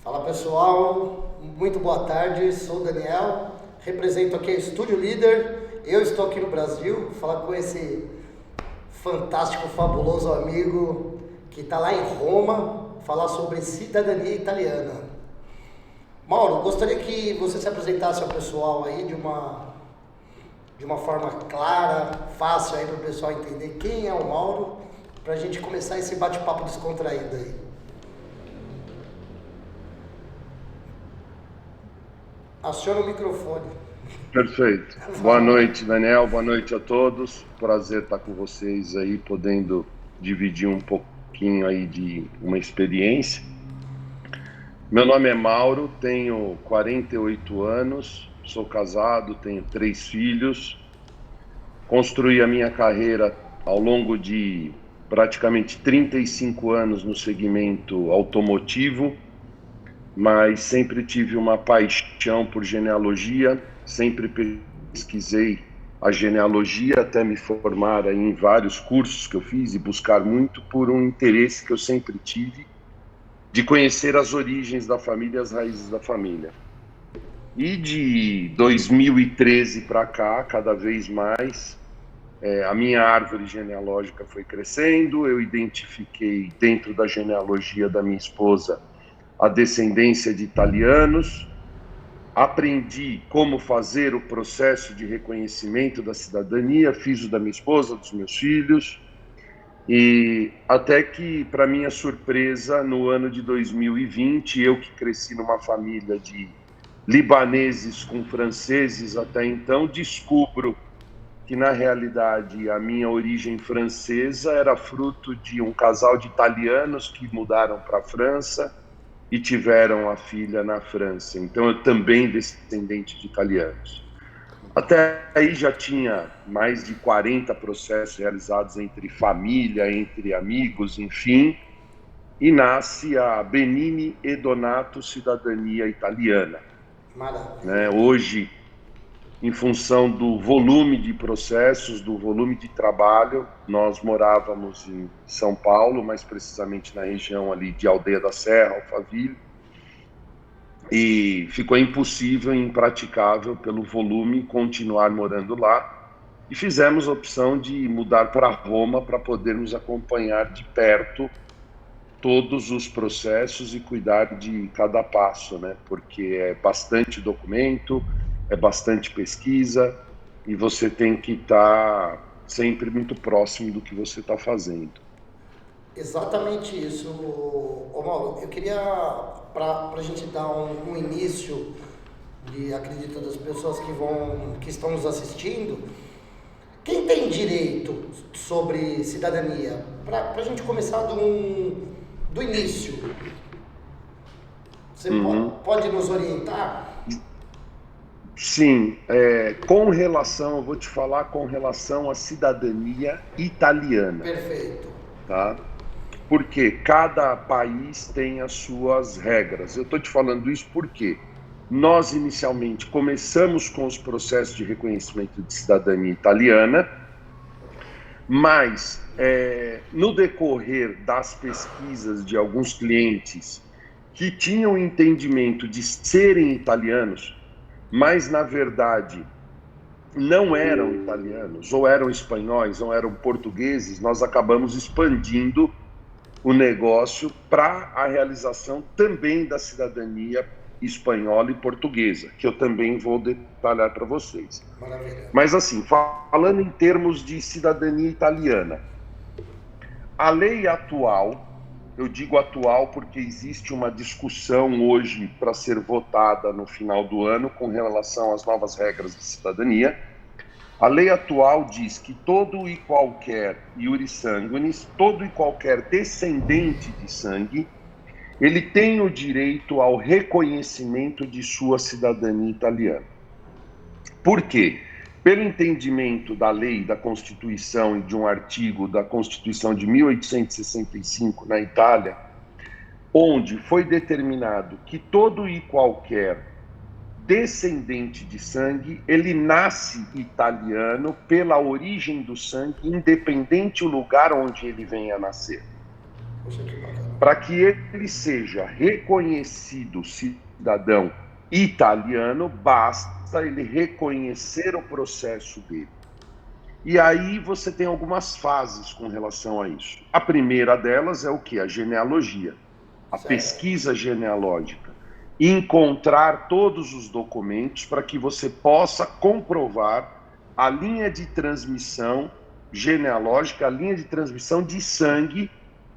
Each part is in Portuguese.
Fala pessoal, muito boa tarde, sou o Daniel, represento aqui a Estúdio Líder. Eu estou aqui no Brasil, falar com esse fantástico, fabuloso amigo que está lá em Roma, falar sobre cidadania italiana. Mauro, gostaria que você se apresentasse ao pessoal aí de uma forma clara, fácil aí para o pessoal entender quem é o Mauro, para a gente começar esse bate-papo descontraído aí. Aciona o microfone. Perfeito. Boa noite, Daniel. Boa noite a todos. Prazer estar com vocês aí, podendo dividir um pouquinho aí de uma experiência. Meu nome é Mauro, tenho 48 anos, sou casado, tenho 3 filhos. Construí a minha carreira ao longo de praticamente 35 anos no segmento automotivo, mas sempre tive uma paixão por genealogia, sempre pesquisei a genealogia até me formar em vários cursos que eu fiz e buscar muito por um interesse que eu sempre tive de conhecer as origens da família, as raízes da família. E de 2013 para cá, cada vez mais, a minha árvore genealógica foi crescendo, eu identifiquei dentro da genealogia da minha esposa a descendência de italianos, aprendi como fazer o processo de reconhecimento da cidadania, fiz o da minha esposa, dos meus filhos, e até que, para minha surpresa, no ano de 2020, eu que cresci numa família de libaneses com franceses até então, descubro que, na realidade, a minha origem francesa era fruto de um casal de italianos que mudaram para a França e tiveram a filha na França. Então, eu também descendente de italianos. Até aí já tinha mais de 40 processos realizados entre família, entre amigos, enfim, e nasce a Benini e Donato Cidadania Italiana. Maravilha. Hoje, em função do volume de processos, do volume de trabalho, nós morávamos em São Paulo, mais precisamente na região ali de Aldeia da Serra, Alphaville, e ficou impossível e impraticável pelo volume continuar morando lá, e fizemos a opção de mudar para Roma para podermos acompanhar de perto todos os processos e cuidar de cada passo, né? Porque é bastante documento, é bastante pesquisa e você tem que estar sempre muito próximo do que você está fazendo. Exatamente isso. Ô Mauro, eu queria, para a gente dar um início, de, acredito, das pessoas que estão nos assistindo, quem tem direito sobre cidadania? Para a gente começar do início. Você pode nos orientar? Sim, eu vou te falar com relação à cidadania italiana. Perfeito. Tá? Porque cada país tem as suas regras. Eu estou te falando isso porque nós inicialmente começamos com os processos de reconhecimento de cidadania italiana, mas no decorrer das pesquisas de alguns clientes que tinham entendimento de serem italianos, mas na verdade não eram italianos, ou eram espanhóis, ou eram portugueses, nós acabamos expandindo o negócio para a realização também da cidadania espanhola e portuguesa, que eu também vou detalhar para vocês. Maravilha. Mas assim, falando em termos de cidadania italiana, a lei atual, eu digo atual porque existe uma discussão hoje para ser votada no final do ano com relação às novas regras de cidadania. A lei atual diz que todo e qualquer iuris sanguinis, todo e qualquer descendente de sangue, ele tem o direito ao reconhecimento de sua cidadania italiana. Por quê? Pelo entendimento da lei, da Constituição e de um artigo da Constituição de 1865 na Itália, onde foi determinado que todo e qualquer descendente de sangue, ele nasce italiano pela origem do sangue, independente do lugar onde ele venha a nascer. para que ele seja reconhecido cidadão italiano, basta ele reconhecer o processo dele. E aí você tem algumas fases com relação a isso. A primeira delas é o quê? A genealogia, a pesquisa genealógica. Encontrar todos os documentos para que você possa comprovar a linha de transmissão genealógica, a linha de transmissão de sangue,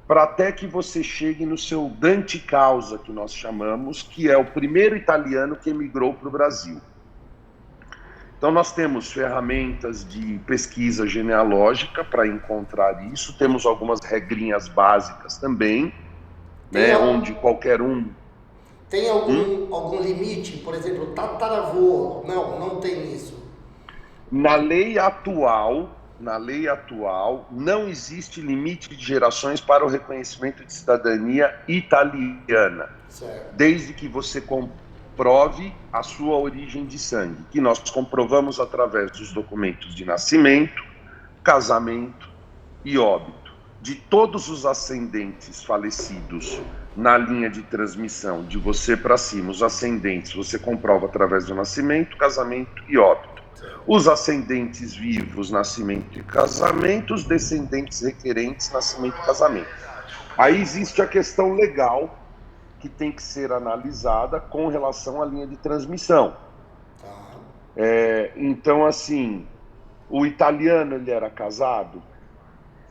para até que você chegue no seu Dante Causa, que nós chamamos, que é o primeiro italiano que emigrou para o Brasil. Então, nós temos ferramentas de pesquisa genealógica para encontrar isso, temos algumas regrinhas básicas também, né, onde qualquer um... Tem algum limite? Por exemplo, tataravô? Não tem isso. Na lei atual, não existe limite de gerações para o reconhecimento de cidadania italiana, certo. Desde que você comprove a sua origem de sangue, que nós comprovamos através dos documentos de nascimento, casamento e óbito de todos os ascendentes falecidos na linha de transmissão, de você para cima. Os ascendentes você comprova através do nascimento, casamento e óbito. Os ascendentes vivos, nascimento e casamento, os descendentes requerentes, nascimento e casamento. Aí existe a questão legal que tem que ser analisada com relação à linha de transmissão. Então, assim, o italiano, ele era casado?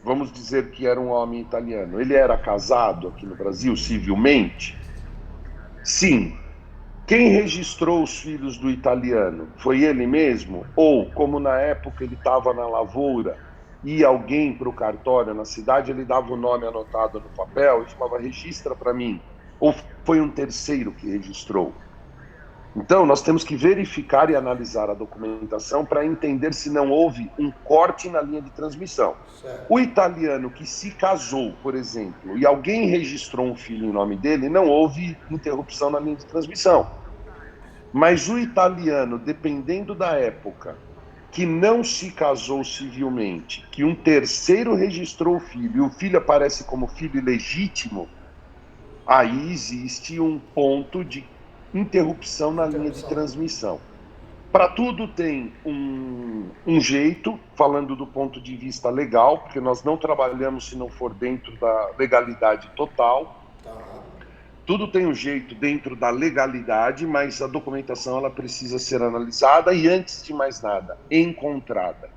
Vamos dizer que era um homem italiano. Ele era casado aqui no Brasil, civilmente? Sim. Quem registrou os filhos do italiano? Foi ele mesmo? Ou, como na época ele estava na lavoura, ia alguém para o cartório na cidade, ele dava o nome anotado no papel e falava, registra para mim. Ou foi um terceiro que registrou? Então, nós temos que verificar e analisar a documentação para entender se não houve um corte na linha de transmissão. Certo. O italiano que se casou, por exemplo, e alguém registrou um filho em nome dele, não houve interrupção na linha de transmissão. Mas o italiano, dependendo da época, que não se casou civilmente, que um terceiro registrou o filho, e o filho aparece como filho ilegítimo, aí existe um ponto de interrupção na linha de transmissão. Para tudo tem um jeito, falando do ponto de vista legal, porque nós não trabalhamos se não for dentro da legalidade total. Tudo tem um jeito dentro da legalidade, mas a documentação ela precisa ser analisada e, antes de mais nada, encontrada.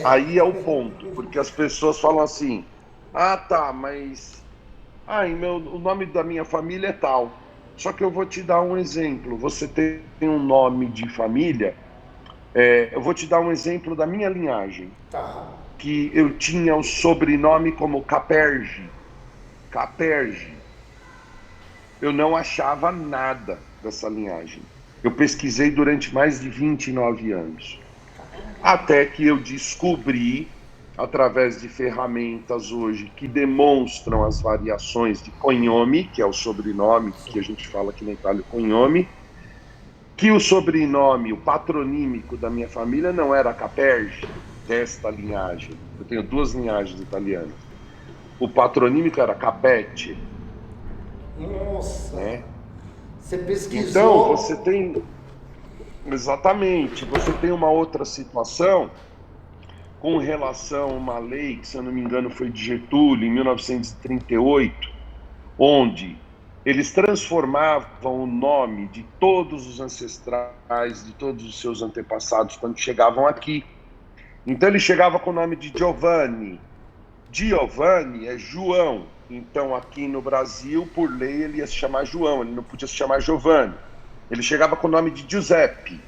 Aí é o ponto, porque as pessoas falam assim, mas o nome da minha família é tal. Só que eu vou te dar um exemplo. Você tem um nome de família, eu vou te dar um exemplo da minha linhagem. Que eu tinha o sobrenome como Capergi. Eu não achava nada dessa linhagem. Eu pesquisei durante mais de 29 anos. Até que eu descobri, através de ferramentas hoje que demonstram as variações de cognome, que é o sobrenome que a gente fala aqui na Itália, cognome, que o sobrenome, o patronímico da minha família não era Capergi, desta linhagem. Eu tenho 2 linhagens italianas. O patronímico era Capetti. Nossa! Né? Você pesquisou... Então, você tem... Exatamente. Você tem uma outra situação com relação a uma lei, que se eu não me engano foi de Getúlio, em 1938, onde eles transformavam o nome de todos os ancestrais, de todos os seus antepassados, quando chegavam aqui. Então ele chegava com o nome de Giovanni. Giovanni é João. Então aqui no Brasil, por lei, ele ia se chamar João, ele não podia se chamar Giovanni. Ele chegava com o nome de Giuseppe.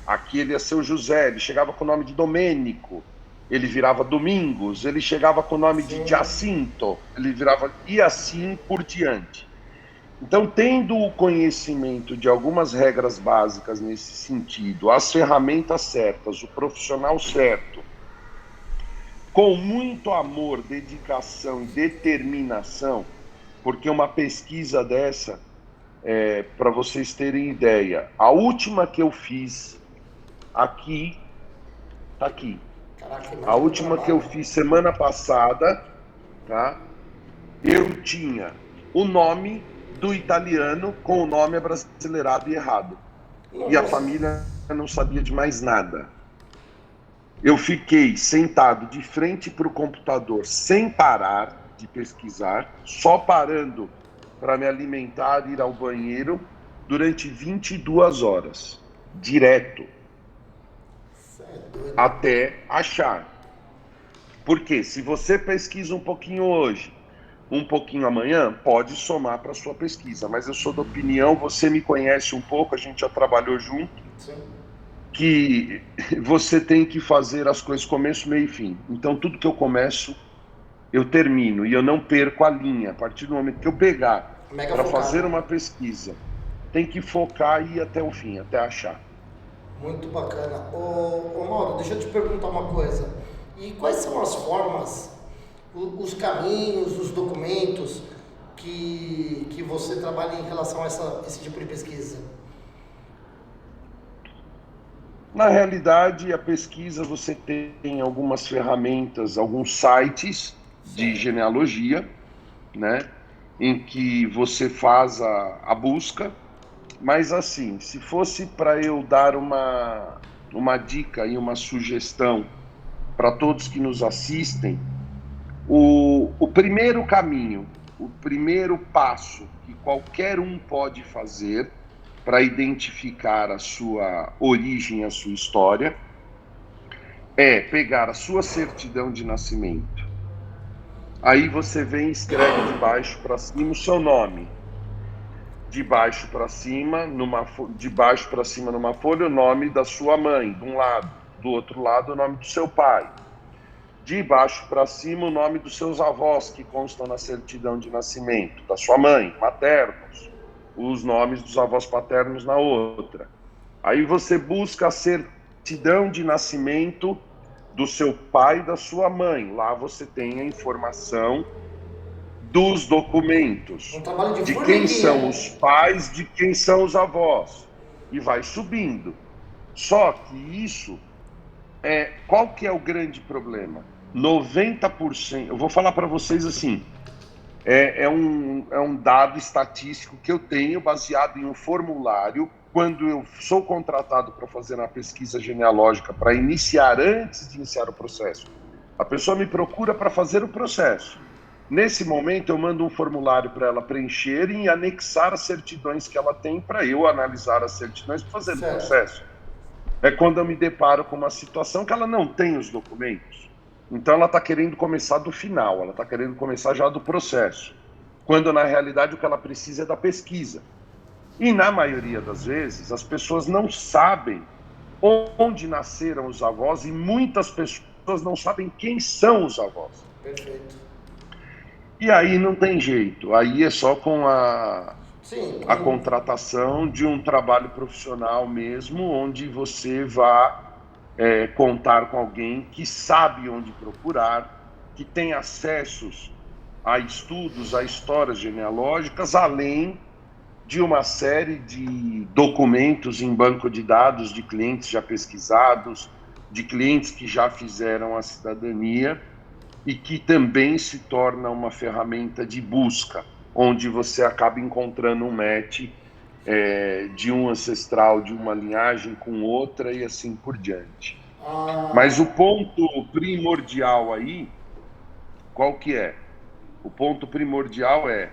Aqui ele ia ser o José. Ele chegava com o nome de Domênico. Ele virava Domingos. Ele chegava com o nome de Jacinto. Ele virava... E assim por diante. Então, tendo o conhecimento de algumas regras básicas nesse sentido, as ferramentas certas, o profissional certo, com muito amor, dedicação e determinação, porque uma pesquisa dessa, para vocês terem ideia, a última que eu fiz aqui, tá aqui. A última que eu fiz semana passada, tá? Eu tinha o nome do italiano com o nome abrasileirado e errado. Nossa. E a família não sabia de mais nada. Eu fiquei sentado de frente para o computador sem parar de pesquisar, só parando para me alimentar e ir ao banheiro durante 22 horas, direto, até achar. Porque se você pesquisa um pouquinho hoje, um pouquinho amanhã, pode somar para a sua pesquisa. Mas eu sou da opinião, você me conhece um pouco, a gente já trabalhou junto, Sim. que você tem que fazer as coisas começo, meio e fim. Então tudo que eu começo, eu termino e eu não perco a linha. A partir do momento que eu pegar para fazer uma pesquisa, tem que focar e ir até o fim, até achar. Muito bacana. Ô Mauro, deixa eu te perguntar uma coisa. E quais são as formas, os caminhos, os documentos que você trabalha em relação a esse tipo de pesquisa? Na realidade, a pesquisa, você tem algumas ferramentas, alguns sites de genealogia, né, em que você faz a busca, mas assim, se fosse para eu dar uma dica e uma sugestão para todos que nos assistem, o primeiro caminho, o primeiro passo que qualquer um pode fazer para identificar a sua origem, a sua história, é pegar a sua certidão de nascimento. Aí você vem e escreve de baixo para cima o seu nome. De baixo para cima, numa folha, o nome da sua mãe, de um lado. Do outro lado, o nome do seu pai. De baixo para cima, o nome dos seus avós, que constam na certidão de nascimento. Da sua mãe, maternos. Os nomes dos avós paternos na outra. Aí você busca a certidão de nascimento do seu pai e da sua mãe. Lá você tem a informação dos documentos, Um trabalho de quem são os pais, de quem são os avós. E vai subindo. Só que isso, qual que é o grande problema? 90%, eu vou falar para vocês assim, é um dado estatístico que eu tenho baseado em um formulário. Quando eu sou contratado para fazer uma pesquisa genealógica, para iniciar, antes de iniciar o processo, a pessoa me procura para fazer o processo. Nesse momento, eu mando um formulário para ela preencher e anexar as certidões que ela tem para eu analisar as certidões e fazer o processo. É quando eu me deparo com uma situação que ela não tem os documentos. Então, ela está querendo começar do final, ela está querendo começar já do processo. Quando, na realidade, o que ela precisa é da pesquisa. E, na maioria das vezes, as pessoas não sabem onde nasceram os avós e muitas pessoas não sabem quem são os avós. Perfeito. E aí não tem jeito. Aí é só com a contratação de um trabalho profissional mesmo, onde você vai contar com alguém que sabe onde procurar, que tem acessos a estudos, a histórias genealógicas, além de uma série de documentos em banco de dados de clientes já pesquisados, de clientes que já fizeram a cidadania e que também se torna uma ferramenta de busca, onde você acaba encontrando um match de um ancestral, de uma linhagem com outra e assim por diante. Mas o ponto primordial aí, qual que é? O ponto primordial é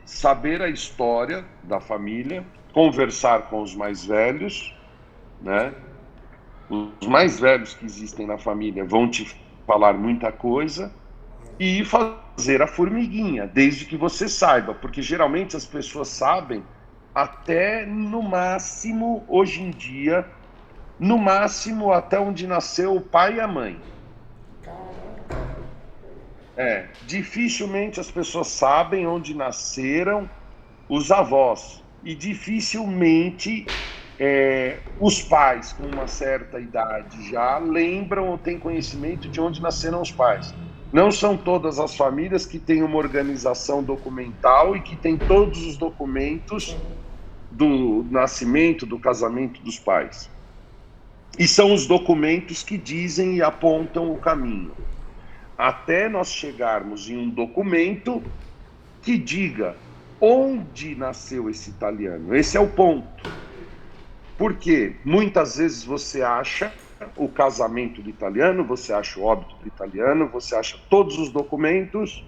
saber a história da família, conversar com os mais velhos, né? Os mais velhos que existem na família vão te falar muita coisa e fazer a formiguinha, desde que você saiba, porque geralmente as pessoas sabem até no máximo, hoje em dia, no máximo até onde nasceu o pai e a mãe. Dificilmente as pessoas sabem onde nasceram os avós e dificilmente os pais com uma certa idade já lembram ou têm conhecimento de onde nasceram os pais. Não são todas as famílias que têm uma organização documental e que têm todos os documentos do nascimento, do casamento dos pais. E são os documentos que dizem e apontam o caminho. Até nós chegarmos em um documento que diga onde nasceu esse italiano. Esse é o ponto. Porque muitas vezes você acha o casamento do italiano, você acha o óbito do italiano, você acha todos os documentos,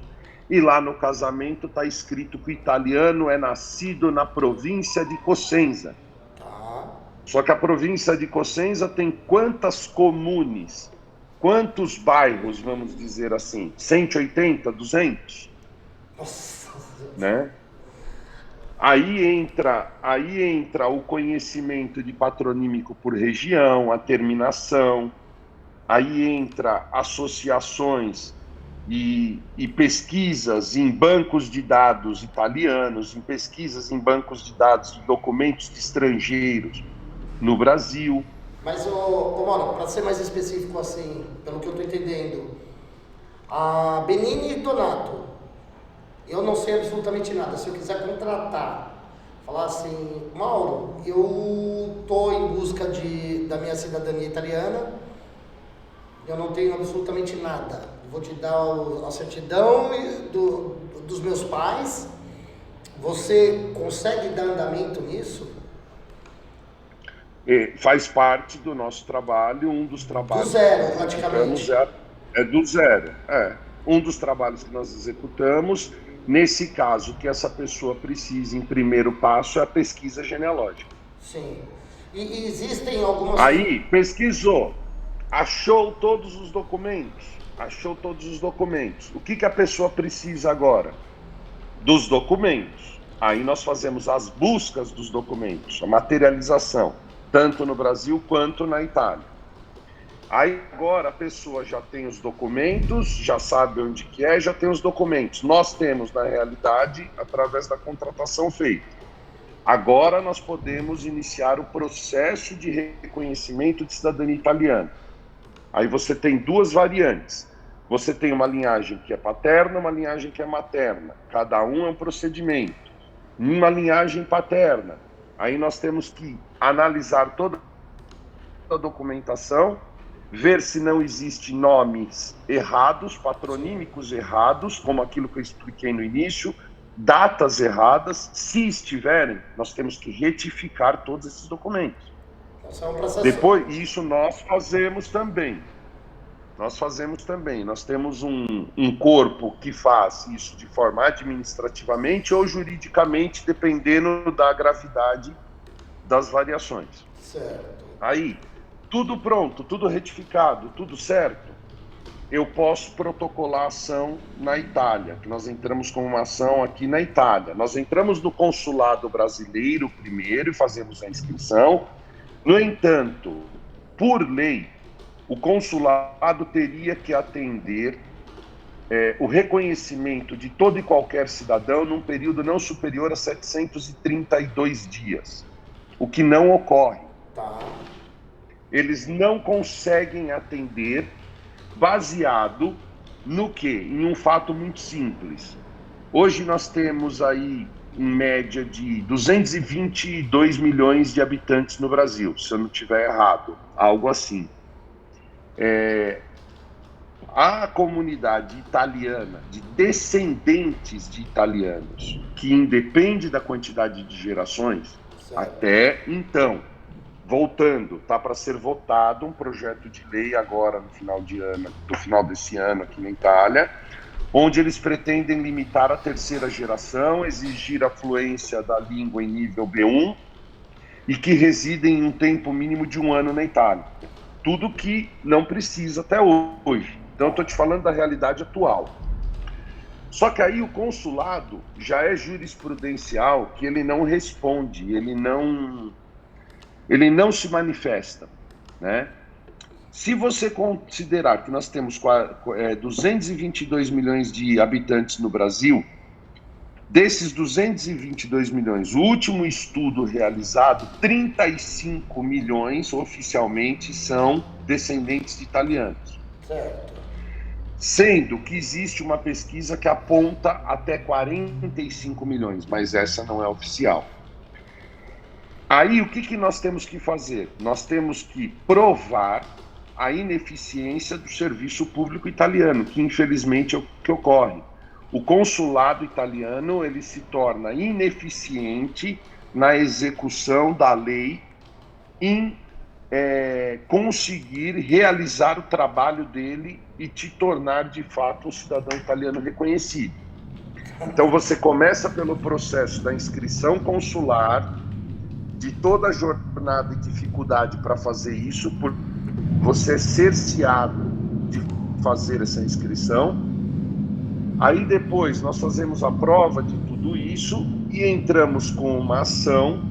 e lá no casamento está escrito que o italiano é nascido na província de Cosenza. Só que a província de Cosenza tem quantas comunes? Quantos bairros, vamos dizer assim? 180, 200? Nossa. Né? Aí entra o conhecimento de patronímico por região, a terminação, aí entra associações e pesquisas em bancos de dados italianos, em pesquisas em bancos de dados de documentos de estrangeiros no Brasil. Mas, Mauro, para ser mais específico assim, pelo que eu estou entendendo, a Benini e Donato, eu não sei absolutamente nada. Se eu quiser contratar, falar assim, Mauro, eu estou em busca da minha cidadania italiana, eu não tenho absolutamente nada. Vou te dar a certidão dos meus pais. Você consegue dar andamento nisso? Faz parte do nosso trabalho, um dos trabalhos... Do zero, praticamente. É do zero, Um dos trabalhos que nós executamos, nesse caso, que essa pessoa precisa, em primeiro passo, é a pesquisa genealógica. Sim. E existem algumas... Aí, pesquisou, achou todos os documentos, O que a pessoa precisa agora? Dos documentos. Aí nós fazemos as buscas dos documentos, a materialização, tanto no Brasil quanto na Itália. Aí agora a pessoa já tem os documentos, já sabe onde que é, já tem os documentos. Nós temos, na realidade, através da contratação feita. Agora nós podemos iniciar o processo de reconhecimento de cidadania italiana. Aí você tem duas variantes. Você tem uma linhagem que é paterna, uma linhagem que é materna. Cada um é um procedimento. Uma linhagem paterna, aí nós temos que analisar toda a documentação, ver se não existe nomes errados, patronímicos errados, como aquilo que eu expliquei no início, datas erradas. Se estiverem, nós temos que retificar todos esses documentos. Depois, isso nós fazemos também. Nós temos um corpo que faz isso de forma administrativamente ou juridicamente, dependendo da gravidade das variações. Certo. Aí, tudo pronto, tudo retificado, tudo certo, eu posso protocolar a ação na Itália, que nós entramos com uma ação aqui na Itália. Nós entramos no consulado brasileiro primeiro e fazemos a inscrição. No entanto, por lei, o consulado teria que atender o reconhecimento de todo e qualquer cidadão num período não superior a 732 dias, o que não ocorre. Tá. Eles não conseguem atender baseado no quê? Em um fato muito simples. Hoje nós temos aí, em média, de 222 milhões de habitantes no Brasil, se eu não estiver errado, algo assim. A comunidade italiana, de descendentes de italianos, que independe da quantidade de gerações, certo. Até então, voltando, está para ser votado um projeto de lei agora no final desse ano aqui na Itália, onde eles pretendem limitar a terceira geração, exigir a fluência da língua em nível B1 e que residem em um tempo mínimo de 1 ano na Itália. Tudo que não precisa até hoje. Então, eu estou te falando da realidade atual. Só que aí o consulado já é jurisprudencial, que ele não responde, ele não se manifesta, né? Se você considerar que nós temos 222 milhões de habitantes no Brasil, desses 222 milhões, o último estudo realizado, 35 milhões oficialmente são descendentes de italianos. Certo. Sendo que existe uma pesquisa que aponta até 45 milhões, mas essa não é oficial. Aí o que nós temos que fazer? Nós temos que provar a ineficiência do serviço público italiano, que infelizmente é o que ocorre. o consulado italiano ele se torna ineficiente na execução da lei em conseguir realizar o trabalho dele e te tornar de fato um cidadão italiano reconhecido. Então você começa pelo processo da inscrição consular, de toda a jornada e dificuldade para fazer isso, por você é cerceado de fazer essa inscrição. Aí depois nós fazemos a prova de tudo isso e entramos com uma ação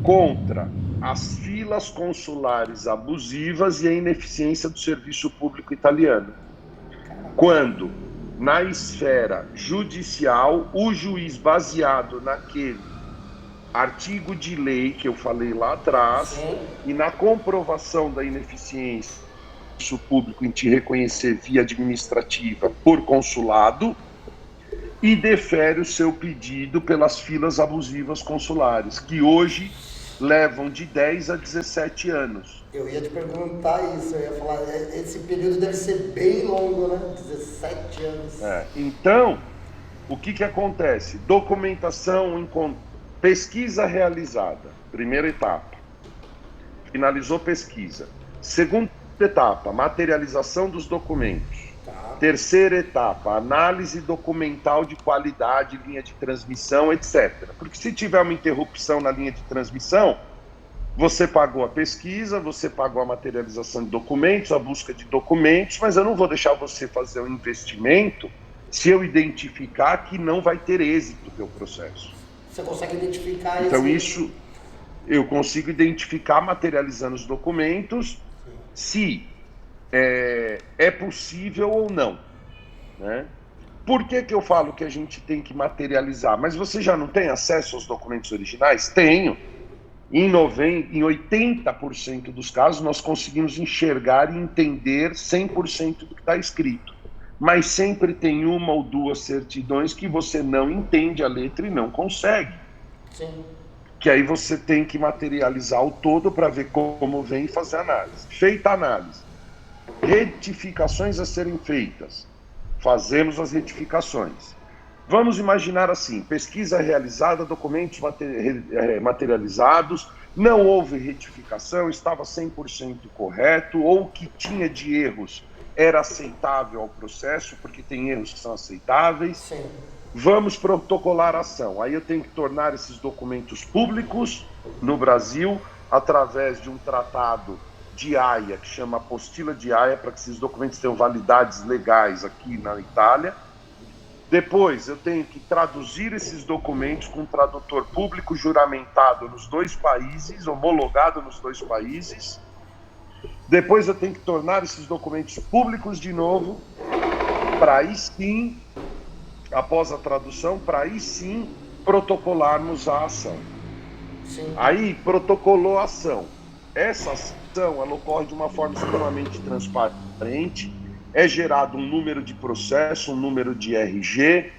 contra as filas consulares abusivas e a ineficiência do serviço público italiano. Quando, na esfera judicial, o juiz, baseado naquele artigo de lei que eu falei lá atrás, Sim. E na comprovação da ineficiência do serviço público em te reconhecer via administrativa por consulado, e defere o seu pedido pelas filas abusivas consulares, que hoje levam de 10 a 17 anos. Eu ia te perguntar isso, eu ia falar, esse período deve ser bem longo, né? 17 anos. Então, o que acontece? Documentação, pesquisa realizada, primeira etapa. Finalizou pesquisa. Segunda etapa, materialização dos documentos. Terceira etapa, análise documental de qualidade, linha de transmissão, etc. Porque se tiver uma interrupção na linha de transmissão, você pagou a pesquisa, você pagou a materialização de documentos, a busca de documentos, mas eu não vou deixar você fazer um investimento se eu identificar que não vai ter êxito o teu processo. Você consegue identificar Então isso eu consigo identificar materializando os documentos se é possível ou não, né? Por que eu falo que a gente tem que materializar? Mas você já não tem acesso aos documentos originais? Tenho. Em 80% dos casos, nós conseguimos enxergar e entender 100% do que está escrito. Mas sempre tem uma ou duas certidões que você não entende a letra e não consegue. Sim. Que aí você tem que materializar o todo para ver como vem e fazer análise. Feita a análise, retificações a serem feitas. Fazemos as retificações. Vamos imaginar assim, pesquisa realizada, documentos materializados, não houve retificação, estava 100% correto, ou o que tinha de erros era aceitável ao processo, porque tem erros que são aceitáveis. Sim. Vamos protocolar a ação. Aí eu tenho que tornar esses documentos públicos no Brasil, através de um tratado de Haia, que chama Apostila de Haia, para que esses documentos tenham validades legais aqui na Itália. Depois, eu tenho que traduzir esses documentos com um tradutor público juramentado nos 2 países, homologado nos 2 países. Depois, eu tenho que tornar esses documentos públicos de novo, para aí sim, após a tradução, para aí sim protocolarmos a ação. Sim. Aí, protocolou a ação. Essa ação ela ocorre de uma forma extremamente transparente. É gerado um número de processo, um número de RG.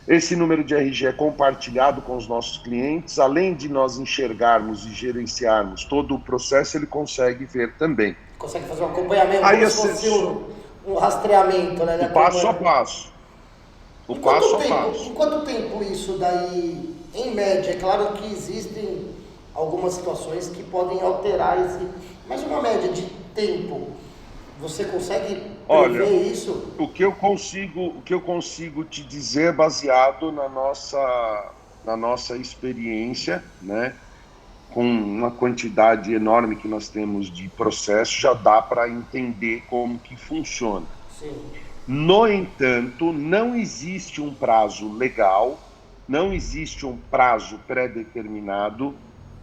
Esse número de RG é compartilhado com os nossos clientes. Além de nós enxergarmos e gerenciarmos todo o processo, ele consegue ver também. Consegue fazer um acompanhamento, aí como se fosse um rastreamento, né? O passo a passo. O passo a passo. Em quanto tempo isso daí, em média? É claro que existem algumas situações que podem alterar esse... Mas uma média de tempo, você consegue prever isso? O que eu consigo te dizer, baseado na nossa experiência, né, com uma quantidade enorme que nós temos de processo, já dá para entender como que funciona. Sim. No entanto, não existe um prazo legal, não existe um prazo pré-determinado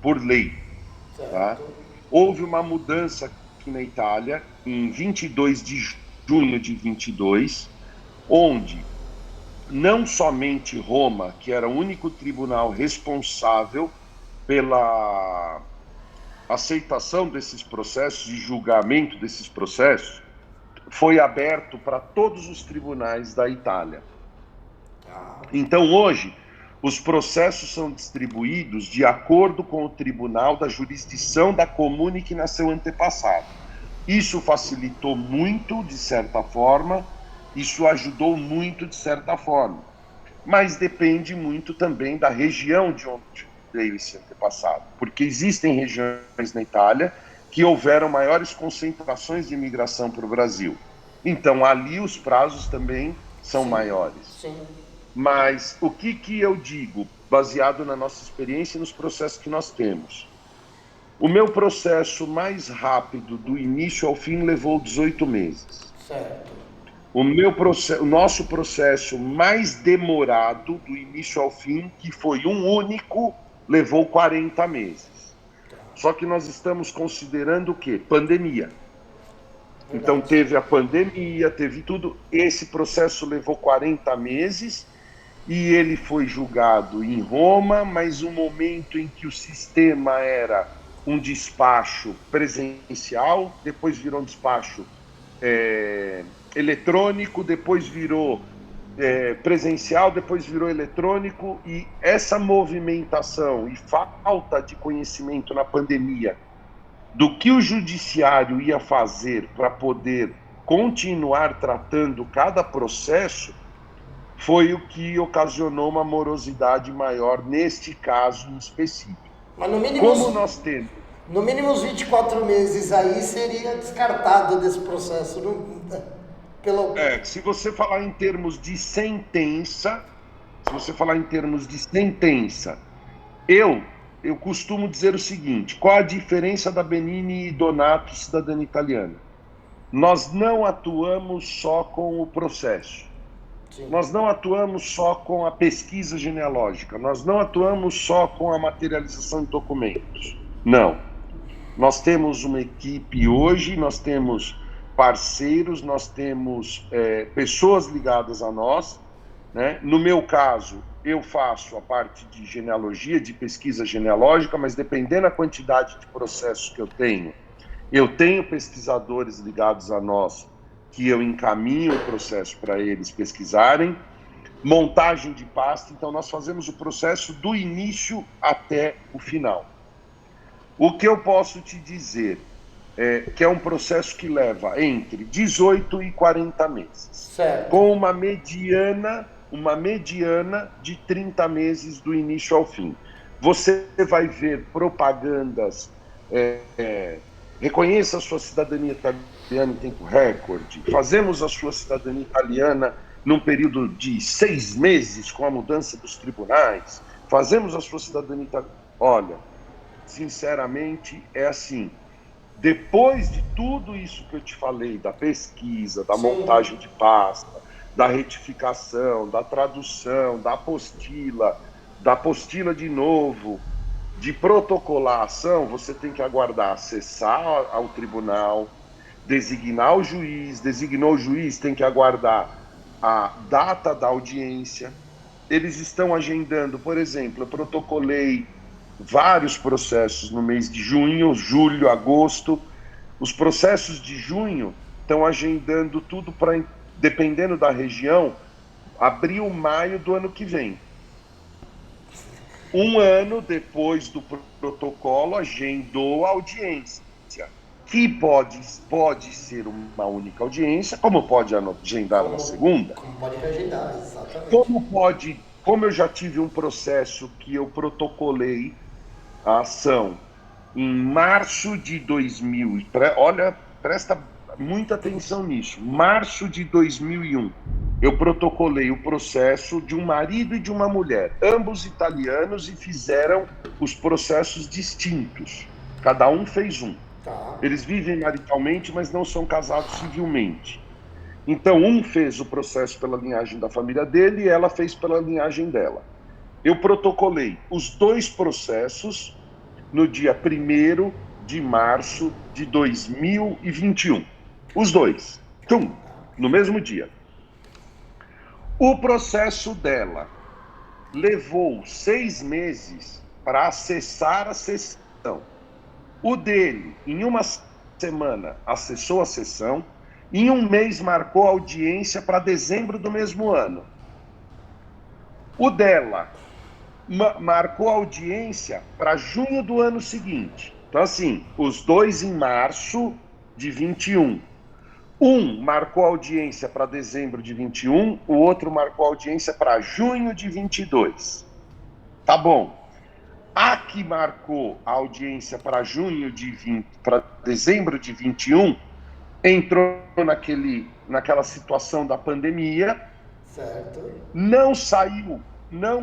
por lei. Tá? Houve uma mudança aqui na Itália, em 22 de junho de 22, onde não somente Roma, que era o único tribunal responsável pela aceitação desses processos, de julgamento desses processos, foi aberto para todos os tribunais da Itália. Então, hoje, os processos são distribuídos de acordo com o tribunal da jurisdição da comune que nasceu antepassado. Isso facilitou muito, de certa forma, isso ajudou muito, de certa forma. mas depende muito também da região de onde veio esse antepassado, porque existem regiões na Itália que houveram maiores concentrações de imigração para o Brasil. Então, ali os prazos também são maiores. Sim. Mas o que eu digo, baseado na nossa experiência e nos processos que nós temos? O meu processo mais rápido, do início ao fim, levou 18 meses. Certo. O nosso processo mais demorado, do início ao fim, que foi um único, levou 40 meses. Só que nós estamos considerando o quê? Pandemia. Então teve a pandemia, teve tudo. Esse processo levou 40 meses e ele foi julgado em Roma, mas um momento em que o sistema era um despacho presencial, depois virou um despacho eletrônico, depois virou presencial, depois virou eletrônico, e essa movimentação e falta de conhecimento na pandemia do que o judiciário ia fazer para poder continuar tratando cada processo foi o que ocasionou uma morosidade maior neste caso em específico. Mas no mínimo, como nós temos... No mínimo os 24 meses aí seria descartado desse processo. Se você falar em termos de sentença, eu costumo dizer o seguinte: qual a diferença da Benini e Donato cidadania italiana? Nós não atuamos só com o processo. Sim. Nós não atuamos só com a pesquisa genealógica, nós não atuamos só com a materialização de documentos. Não. Nós temos uma equipe hoje, nós temos parceiros, nós temos pessoas ligadas a nós, né? No meu caso, eu faço a parte de genealogia, de pesquisa genealógica, mas dependendo da quantidade de processos que eu tenho pesquisadores ligados a nós que eu encaminho o processo para eles pesquisarem, montagem de pasta. Então nós fazemos o processo do início até o final. O que eu posso te dizer é que é um processo que leva entre 18 e 40 meses, certo, com uma mediana de 30 meses do início ao fim. Você vai ver propagandas, reconheça a sua cidadania italiana em tempo recorde, fazemos a sua cidadania italiana num período de 6 meses com a mudança dos tribunais, fazemos a sua cidadania italiana. Olha, sinceramente, é assim, depois de tudo isso que eu te falei, da pesquisa, da montagem de pasta, da retificação, da tradução, da apostila de novo, de protocolar a ação, você tem que aguardar acessar ao tribunal, designar o juiz, designou o juiz, tem que aguardar a data da audiência. Eles estão agendando, por exemplo, eu protocolei vários processos no mês de junho, julho, agosto. Os processos de junho estão agendando tudo para, dependendo da região, abril, maio do ano que vem. Um ano depois do protocolo, agendou a audiência, que pode ser uma única audiência, como pode agendar uma segunda. Como pode agendar, exatamente. Como eu já tive um processo que eu protocolei a ação em março de 2000, olha, presta muita atenção nisso, março de 2001, eu protocolei o processo de um marido e de uma mulher, ambos italianos, e fizeram os processos distintos, cada um fez um. Eles vivem maritalmente, mas não são casados civilmente. Então, um fez o processo pela linhagem da família dele e ela fez pela linhagem dela. Eu protocolei os dois processos no dia 1º de março de 2021. Os dois. No mesmo dia. O processo dela levou 6 meses para acessar a sessão. O dele, em uma semana, acessou a sessão. Em um mês, marcou a audiência para dezembro do mesmo ano. O dela marcou a audiência para junho do ano seguinte. Então, assim, os dois em março de 21. Um marcou audiência para dezembro de 21, o outro marcou audiência para junho de 22. Tá bom. A que marcou a audiência para dezembro de 21 entrou naquela situação da pandemia. Certo. Não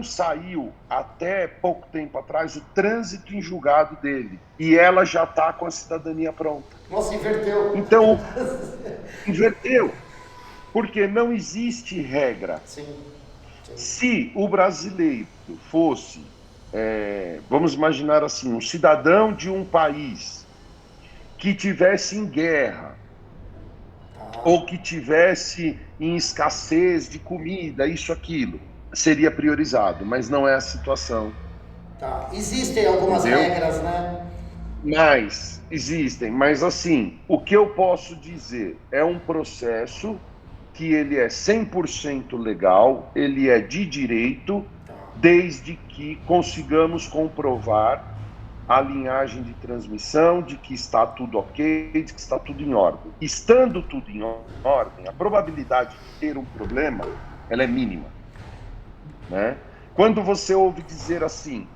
saiu até pouco tempo atrás o trânsito em julgado dele. E ela já está com a cidadania pronta. Nossa, inverteu. Então, inverteu. Porque não existe regra. Sim. Se o brasileiro fosse, vamos imaginar assim, um cidadão de um país que tivesse em guerra, ou que tivesse em escassez de comida, isso, aquilo, seria priorizado, mas não é a situação. Tá. Existem algumas regras, né? Existem, mas assim, o que eu posso dizer é um processo que ele é 100% legal, ele é de direito, desde que consigamos comprovar a linhagem de transmissão, de que está tudo ok, de que está tudo em ordem. Estando tudo em ordem, a probabilidade de ter um problema, ela é mínima, né? Quando você ouve dizer assim,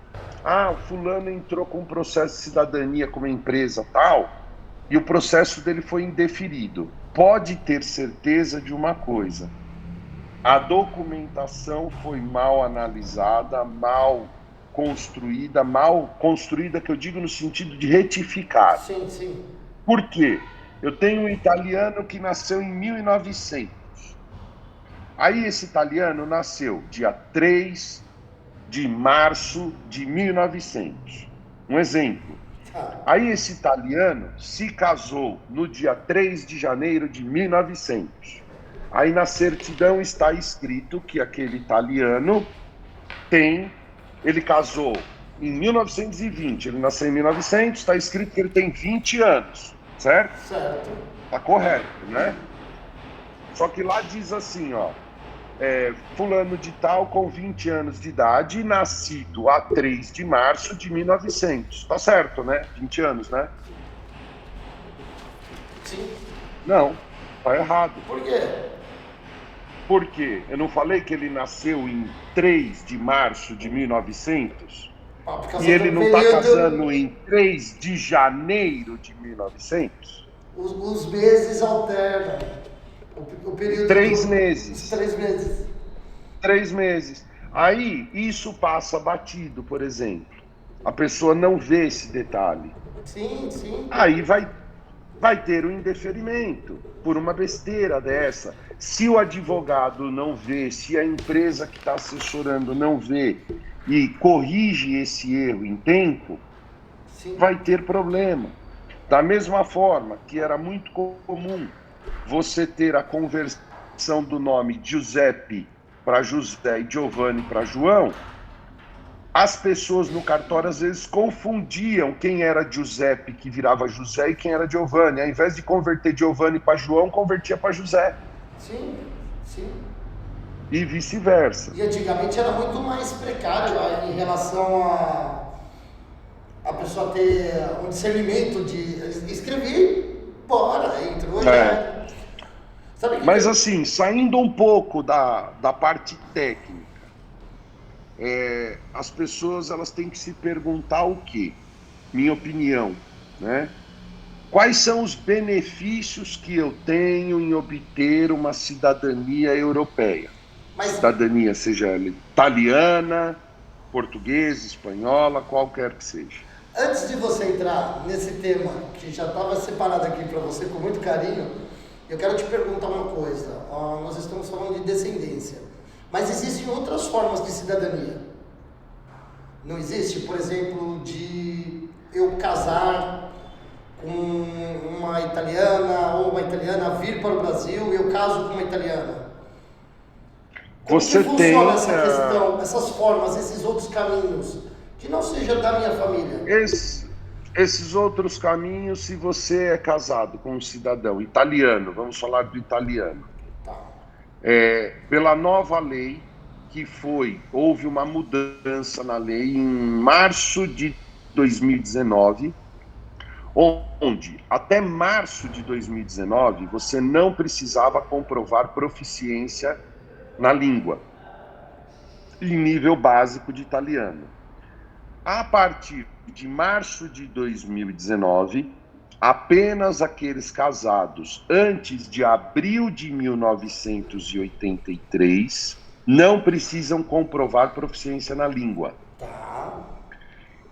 o fulano entrou com um processo de cidadania com uma empresa tal, e o processo dele foi indeferido, pode ter certeza de uma coisa: a documentação foi mal analisada, mal construída, que eu digo no sentido de retificar. Sim, sim. Por quê? Eu tenho um italiano que nasceu em 1900. Aí esse italiano nasceu dia 3 de março de 1900. Um exemplo. Aí esse italiano se casou no dia 3 de janeiro de 1900. Aí na certidão está escrito que aquele italiano ele casou em 1920, ele nasceu em 1900, está escrito que ele tem 20 anos, certo? Certo. Tá correto, né? Só que lá diz assim, fulano de tal com 20 anos de idade, nascido a 3 de março de 1900. Tá certo, né? 20 anos, né? Sim. Não, tá errado. Por quê? Por quê? Eu não falei que ele nasceu em 3 de março de 1900? E ele não está casando em 3 de janeiro de 1900? Os meses alternam. O período 3 meses. 3 meses. 3 meses. Aí, isso passa batido, por exemplo. A pessoa não vê esse detalhe. Sim, sim. Aí vai ter um indeferimento por uma besteira dessa. Se o advogado não vê, se a empresa que está assessorando não vê e corrige esse erro em tempo, sim, vai ter problema. Da mesma forma que era muito comum você ter a conversão do nome Giuseppe para José e Giovanni para João, as pessoas no cartório às vezes confundiam quem era Giuseppe, que virava José, e quem era Giovanni. Ao invés de converter Giovanni para João, convertia para José. Sim, sim. E vice-versa. E antigamente era muito mais precário em relação a pessoa ter um discernimento de escrever, bora, entrou já. Sabe que Mas assim, saindo um pouco da parte técnica, as pessoas elas têm que se perguntar o quê? Minha opinião, né? Quais são os benefícios que eu tenho em obter uma cidadania europeia? Cidadania, seja ela italiana, portuguesa, espanhola, qualquer que seja. Antes de você entrar nesse tema, que já estava separado aqui para você com muito carinho, eu quero te perguntar uma coisa. Nós estamos falando de descendência, mas existem outras formas de cidadania. Não existe, por exemplo, de eu casar com uma italiana ou uma italiana vir para o Brasil e eu caso com uma italiana. Como você que funciona essa questão, essas formas, esses outros caminhos, que não seja da minha família? Esses outros caminhos, se você é casado com um cidadão italiano, vamos falar do italiano, tá. Pela nova lei que houve uma mudança na lei em março de 2019, onde até março de 2019 você não precisava comprovar proficiência na língua, em nível básico de italiano. A partir de março de 2019, apenas aqueles casados antes de abril de 1983 não precisam comprovar proficiência na língua.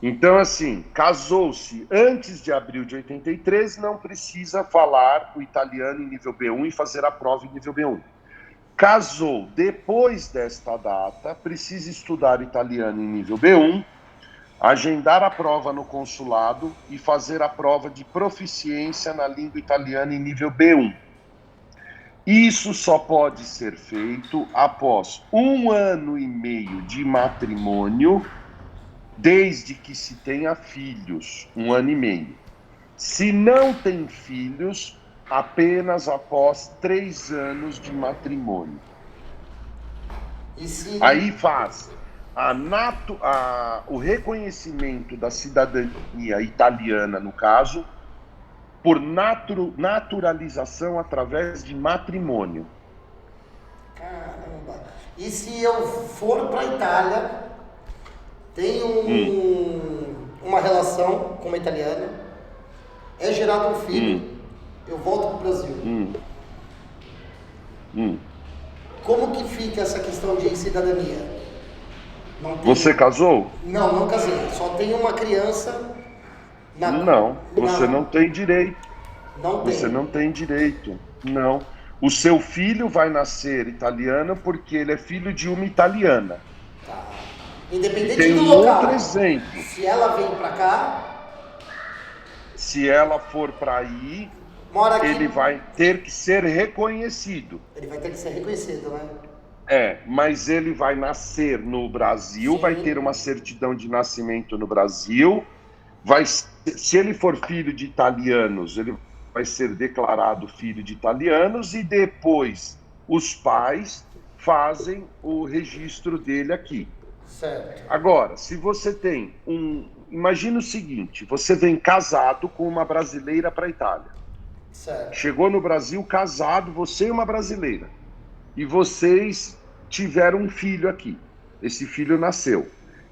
Então, assim, casou-se antes de abril de 83, não precisa falar o italiano em nível B1 e fazer a prova em nível B1. Casou depois desta data, precisa estudar italiano em nível B1, agendar a prova no consulado e fazer a prova de proficiência na língua italiana em nível B1. Isso só pode ser feito após 1 ano e meio de matrimônio, desde que se tenha filhos, 1 ano e meio. Se não tem filhos, apenas após 3 anos de matrimônio. Aí faz o reconhecimento da cidadania italiana, no caso, por naturalização através de matrimônio. Caramba! E se eu for para a Itália, tenho uma relação com uma italiana, é gerado um filho, eu volto para o Brasil. Como que fica essa questão de cidadania? Você casou? Não, não casei. Só tenho uma criança. Você não tem direito. Você não tem direito. Não. O seu filho vai nascer italiano porque ele é filho de uma italiana. Tá. Independente tem do local. Outro exemplo. Se ela vem para cá. Se ela for para aí, ele vai ter que ser reconhecido. Ele vai ter que ser reconhecido, né? Mas ele vai nascer no Brasil, Sim. Vai ter uma certidão de nascimento no Brasil, se ele for filho de italianos, ele vai ser declarado filho de italianos e depois os pais fazem o registro dele aqui. Certo. Agora, se você tem imagina o seguinte, você vem casado com uma brasileira para a Itália. Certo. Chegou no Brasil casado, você e uma brasileira. E vocês tiveram um filho aqui. Esse filho nasceu.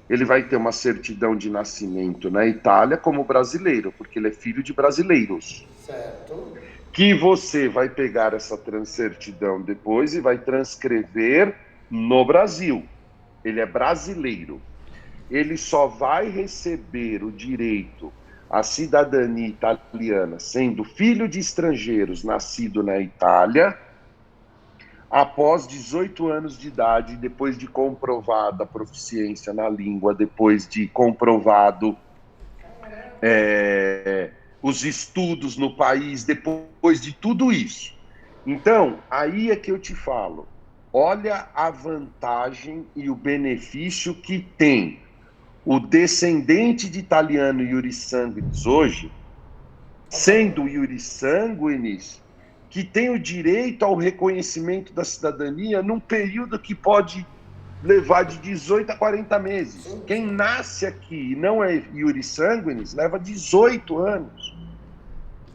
Ele vai ter uma certidão de nascimento na Itália como brasileiro, porque ele é filho de brasileiros. Certo. Que você vai pegar essa certidão depois e vai transcrever no Brasil. Ele é brasileiro. Ele só vai receber o direito à cidadania italiana, sendo filho de estrangeiros nascido na Itália, após 18 anos de idade, depois de comprovada a proficiência na língua, depois de comprovado os estudos no país, depois de tudo isso. Então, aí é que eu te falo, olha a vantagem e o benefício que tem o descendente de italiano iuris sanguinis hoje, sendo iuris sanguinis, que tem o direito ao reconhecimento da cidadania num período que pode levar de 18 a 40 meses. Sim. Quem nasce aqui e não é iuris sanguinis leva 18 anos.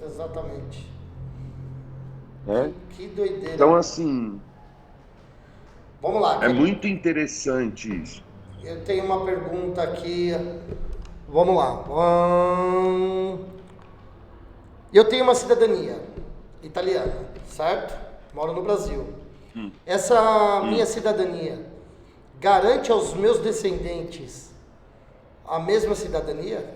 Exatamente. É? Que doideira. Então, assim, vamos lá. É muito interessante isso. Eu tenho uma pergunta aqui. Vamos lá. Eu tenho uma cidadania italiana, certo? Moro no Brasil. Essa minha cidadania garante aos meus descendentes a mesma cidadania?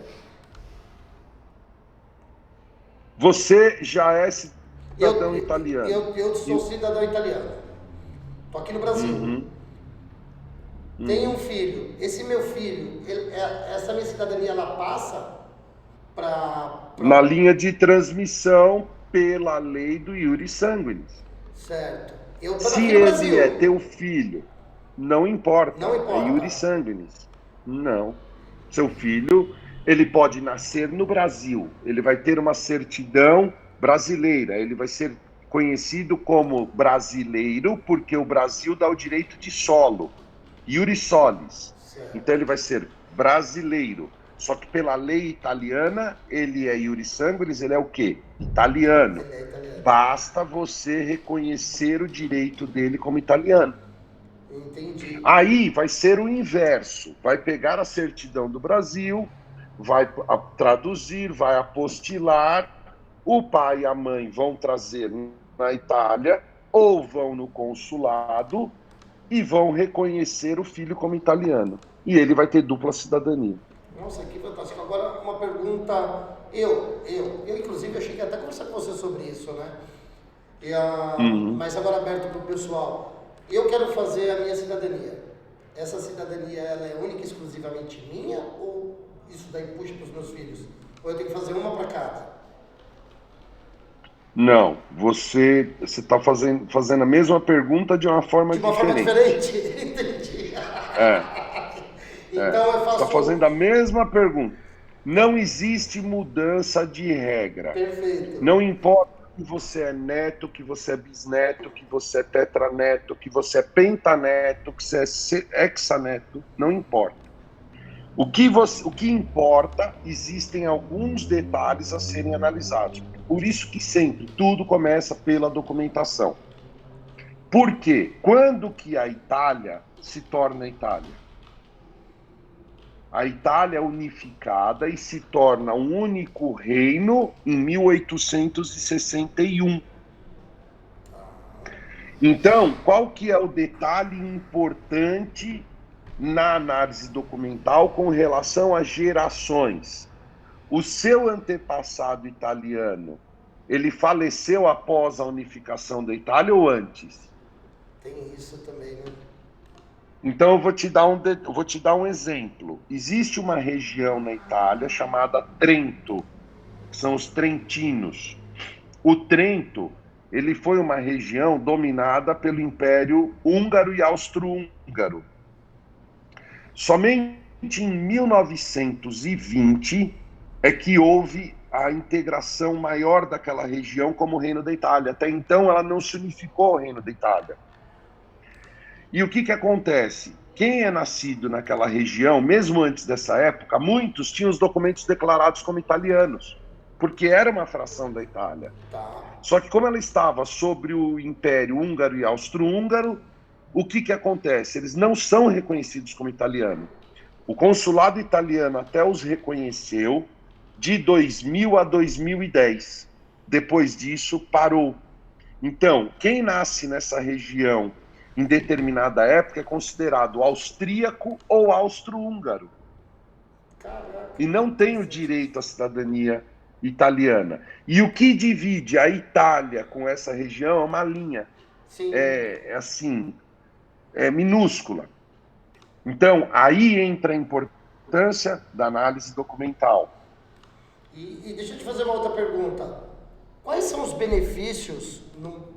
Você já é cidadão italiano? Eu sou cidadão italiano. Tô aqui no Brasil. Tenho um filho. Esse meu filho, essa minha cidadania, ela passa para... Na linha de transmissão pela lei do iuris sanguinis. Certo. Eu tô Se aqui no ele Brasil. é teu filho, não importa. Não importa. É iuris sanguinis. Não. Seu filho, ele pode nascer no Brasil. Ele vai ter uma certidão brasileira. Ele vai ser conhecido como brasileiro porque o Brasil dá o direito de solo. Iuris solis. Certo. Então ele vai ser brasileiro. Só que pela lei italiana, ele é iuris sanguinis, ele é o quê? Italiano. Ele é italiano. Basta você reconhecer o direito dele como italiano. Entendi. Aí vai ser o inverso. Vai pegar a certidão do Brasil, vai traduzir, vai apostilar, o pai e a mãe vão trazer na Itália ou vão no consulado e vão reconhecer o filho como italiano. E ele vai ter dupla cidadania. Nossa, que fantástico. Agora, uma pergunta. Eu inclusive, achei que ia até conversar com você sobre isso, né? Mas agora aberto para o pessoal. Eu quero fazer a minha cidadania. Essa cidadania, ela é única e exclusivamente minha? Ou isso daí puxa para os meus filhos? Ou eu tenho que fazer uma para cada? Não, você está fazendo a mesma pergunta de uma forma diferente. De uma forma diferente? Entendi. Então eu faço... Está fazendo a mesma pergunta. Não existe mudança de regra. Perfeito. Não importa que você é neto, que você é bisneto, que você é tetraneto, que você é pentaneto, que você é hexaneto, não importa. O que importa, existem alguns detalhes a serem analisados. Por isso que sempre tudo começa pela documentação. Por quê? Quando que a Itália se torna Itália? A Itália é unificada e se torna um único reino em 1861. Então, qual que é o detalhe importante na análise documental com relação às gerações? O seu antepassado italiano, ele faleceu após a unificação da Itália ou antes? Tem isso também, né? Então eu vou te dar um exemplo. Existe uma região na Itália chamada Trento, que são os trentinos. O Trento, ele foi uma região dominada pelo Império Húngaro e Austro-Húngaro. Somente em 1920 é que houve a integração maior daquela região como Reino da Itália. Até então ela não se unificou ao Reino da Itália. E o que acontece? Quem é nascido naquela região, mesmo antes dessa época, muitos tinham os documentos declarados como italianos, porque era uma fração da Itália. Só que como ela estava sobre o Império Húngaro e Austro-Húngaro, o que acontece? Eles não são reconhecidos como italiano. O consulado italiano até os reconheceu de 2000 a 2010. Depois disso, parou. Então, quem nasce nessa região em determinada época é considerado austríaco ou austro-húngaro. E não tem o direito à cidadania italiana. E o que divide a Itália com essa região é uma linha. Sim. É minúscula. Então, aí entra a importância da análise documental. E deixa eu te fazer uma outra pergunta. Quais são os benefícios no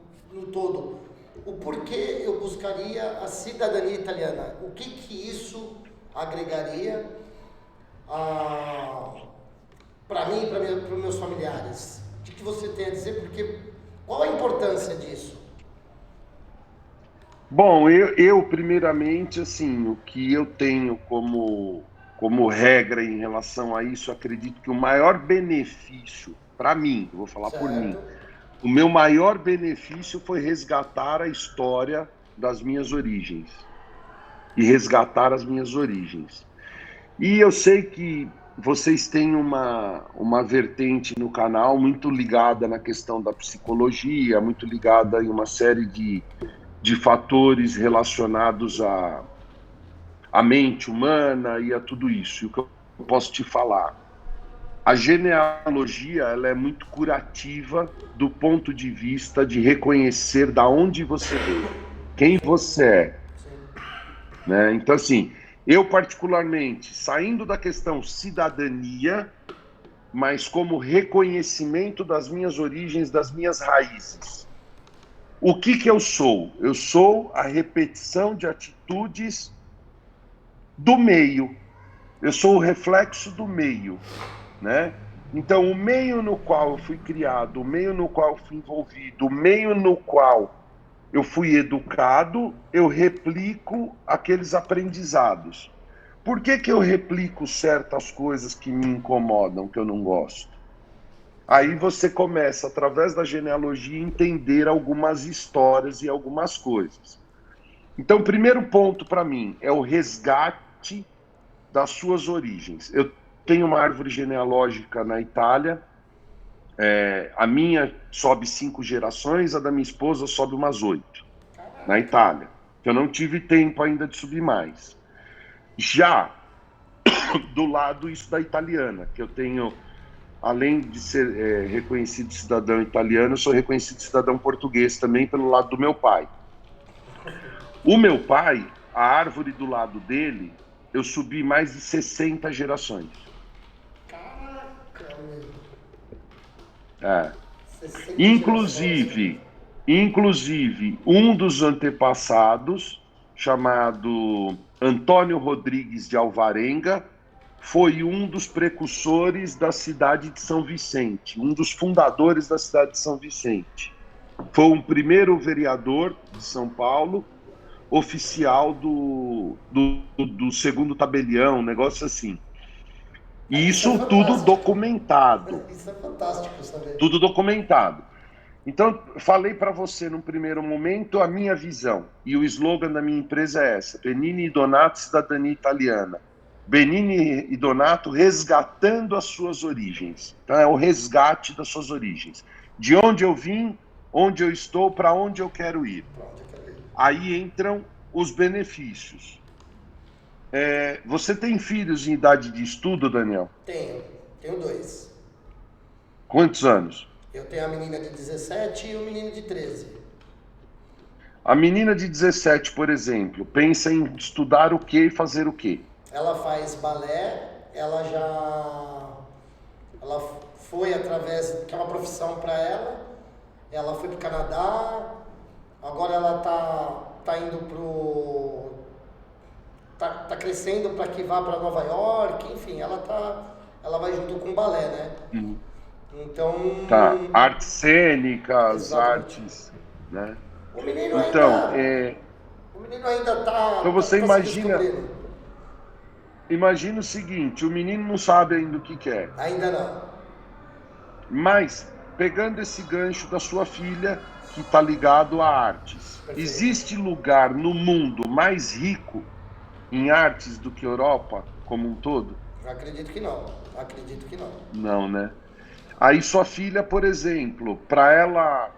todo? O porquê eu buscaria a cidadania italiana? O que isso agregaria para mim e para os meus familiares? O que você tem a dizer? Porque qual a importância disso? Bom, eu primeiramente, assim, o que eu tenho como regra em relação a isso, acredito que o maior benefício, para mim, eu vou falar por mim, o meu maior benefício foi resgatar a história das minhas origens. E resgatar as minhas origens. E eu sei que vocês têm uma vertente no canal muito ligada na questão da psicologia, muito ligada em uma série de fatores relacionados à mente humana e a tudo isso. E o que eu posso te falar? A genealogia, ela é muito curativa do ponto de vista de reconhecer da onde você veio, quem você é. Né? Então, assim, eu particularmente, saindo da questão cidadania, mas como reconhecimento das minhas origens, das minhas raízes. O que eu sou? Eu sou a repetição de atitudes do meio. Eu sou o reflexo do meio. Né? Então, o meio no qual eu fui criado, o meio no qual eu fui envolvido, o meio no qual eu fui educado, eu replico aqueles aprendizados. Por que que eu replico certas coisas que me incomodam, que eu não gosto? Aí você começa, através da genealogia, a entender algumas histórias e algumas coisas. Então, o primeiro ponto para mim é o resgate das suas origens. Eu tenho uma árvore genealógica na Itália, a minha sobe 5 gerações, a da minha esposa sobe umas 8, na Itália. Eu não tive tempo ainda de subir mais. Já do lado isso da italiana, que eu tenho, além de ser reconhecido cidadão italiano, eu sou reconhecido cidadão português também pelo lado do meu pai. O meu pai, a árvore do lado dele, eu subi mais de 60 gerações. Caraca, meu. É. 60 Inclusive, um dos antepassados, chamado Antônio Rodrigues de Alvarenga, foi um dos precursores da cidade de São Vicente, um dos fundadores da cidade de São Vicente. Foi o primeiro vereador de São Paulo, oficial do segundo tabelião, um negócio assim. E isso tudo documentado. Isso é fantástico saber. Tudo documentado. Então, falei para você num primeiro momento a minha visão. E o slogan da minha empresa é essa: Benini e Donato, cidadania italiana. Benini e Donato resgatando as suas origens. Então, é o resgate das suas origens. De onde eu vim, onde eu estou, para onde eu quero ir. Aí entram os benefícios. Você tem filhos em idade de estudo, Daniel? Tenho 2. Quantos anos? Eu tenho a menina de 17 e o menino de 13. A menina de 17, por exemplo, pensa em estudar o quê e fazer o quê? Ela faz balé, ela foi através, que é uma profissão para ela foi para o Canadá, agora ela tá indo tá crescendo para que vá para Nova York, enfim, ela vai junto com o balé, né? Então... Tá, artes cênicas, Exatamente. artes, né? O menino então, ainda tá... Então você tá imagina o seguinte, o menino não sabe ainda o que quer. Ainda não. Mas, pegando esse gancho da sua filha, que está ligado a artes, Perfeito. Existe lugar no mundo mais rico em artes do que a Europa como um todo? Acredito que não. Não, né? Aí sua filha, por exemplo, para ela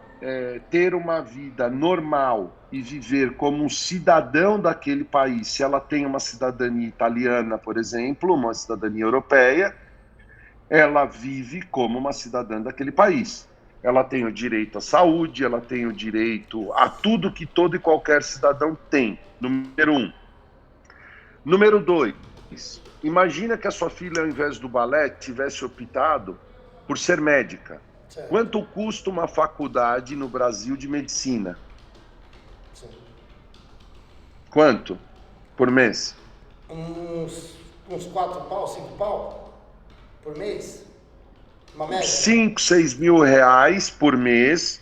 ter uma vida normal e viver como um cidadão daquele país, se ela tem uma cidadania italiana, por exemplo, uma cidadania europeia, ela vive como uma cidadã daquele país. Ela tem o direito à saúde, ela tem o direito a tudo que todo e qualquer cidadão tem, número 1. Número 2, imagina que a sua filha, ao invés do balé, tivesse optado por ser médica. Certo. Quanto custa uma faculdade no Brasil de medicina? Sim. Quanto por mês? Uns 4 pau, 5 pau por mês? Uma média? 5, 6 mil reais por mês,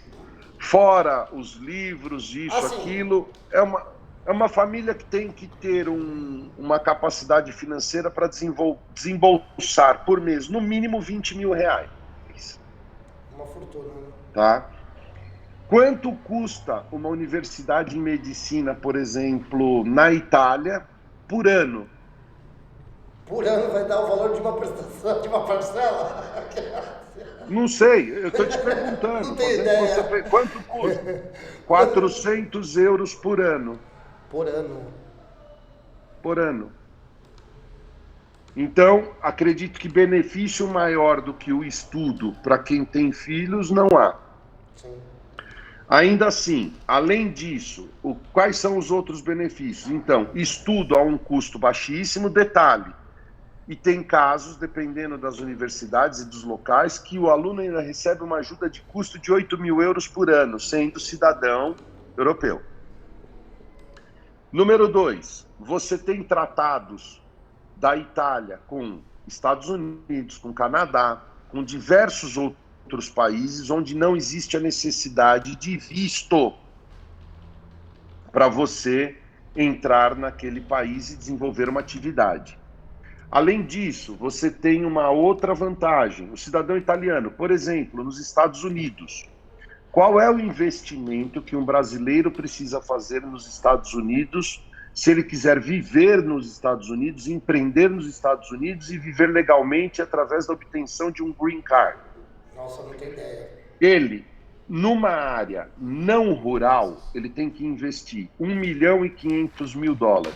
fora os livros, isso, aquilo. É uma família que tem que ter uma capacidade financeira para desembolsar por mês, no mínimo 20 mil reais. Uma fortuna, né? Tá? Quanto custa uma universidade em medicina, por exemplo, na Itália, por ano? Por ano vai dar o valor de uma prestação, de uma parcela? Não sei, eu estou te perguntando. Não tenho ideia. Quanto custa? 400 euros por ano. Por ano. Por ano. Então, acredito que benefício maior do que o estudo para quem tem filhos não há. Sim. Ainda assim, além disso, quais são os outros benefícios? Então, estudo a um custo baixíssimo, detalhe. E tem casos, dependendo das universidades e dos locais, que o aluno ainda recebe uma ajuda de custo de 8 mil euros por ano, sendo cidadão europeu. Número 2, você tem tratados da Itália com Estados Unidos, com Canadá, com diversos outros países onde não existe a necessidade de visto para você entrar naquele país e desenvolver uma atividade. Além disso, você tem uma outra vantagem. O cidadão italiano, por exemplo, nos Estados Unidos, qual é o investimento que um brasileiro precisa fazer nos Estados Unidos se ele quiser viver nos Estados Unidos, empreender nos Estados Unidos e viver legalmente através da obtenção de um green card? Nossa, não tenho ideia. Ele, numa área não rural, ele tem que investir $1.500.000.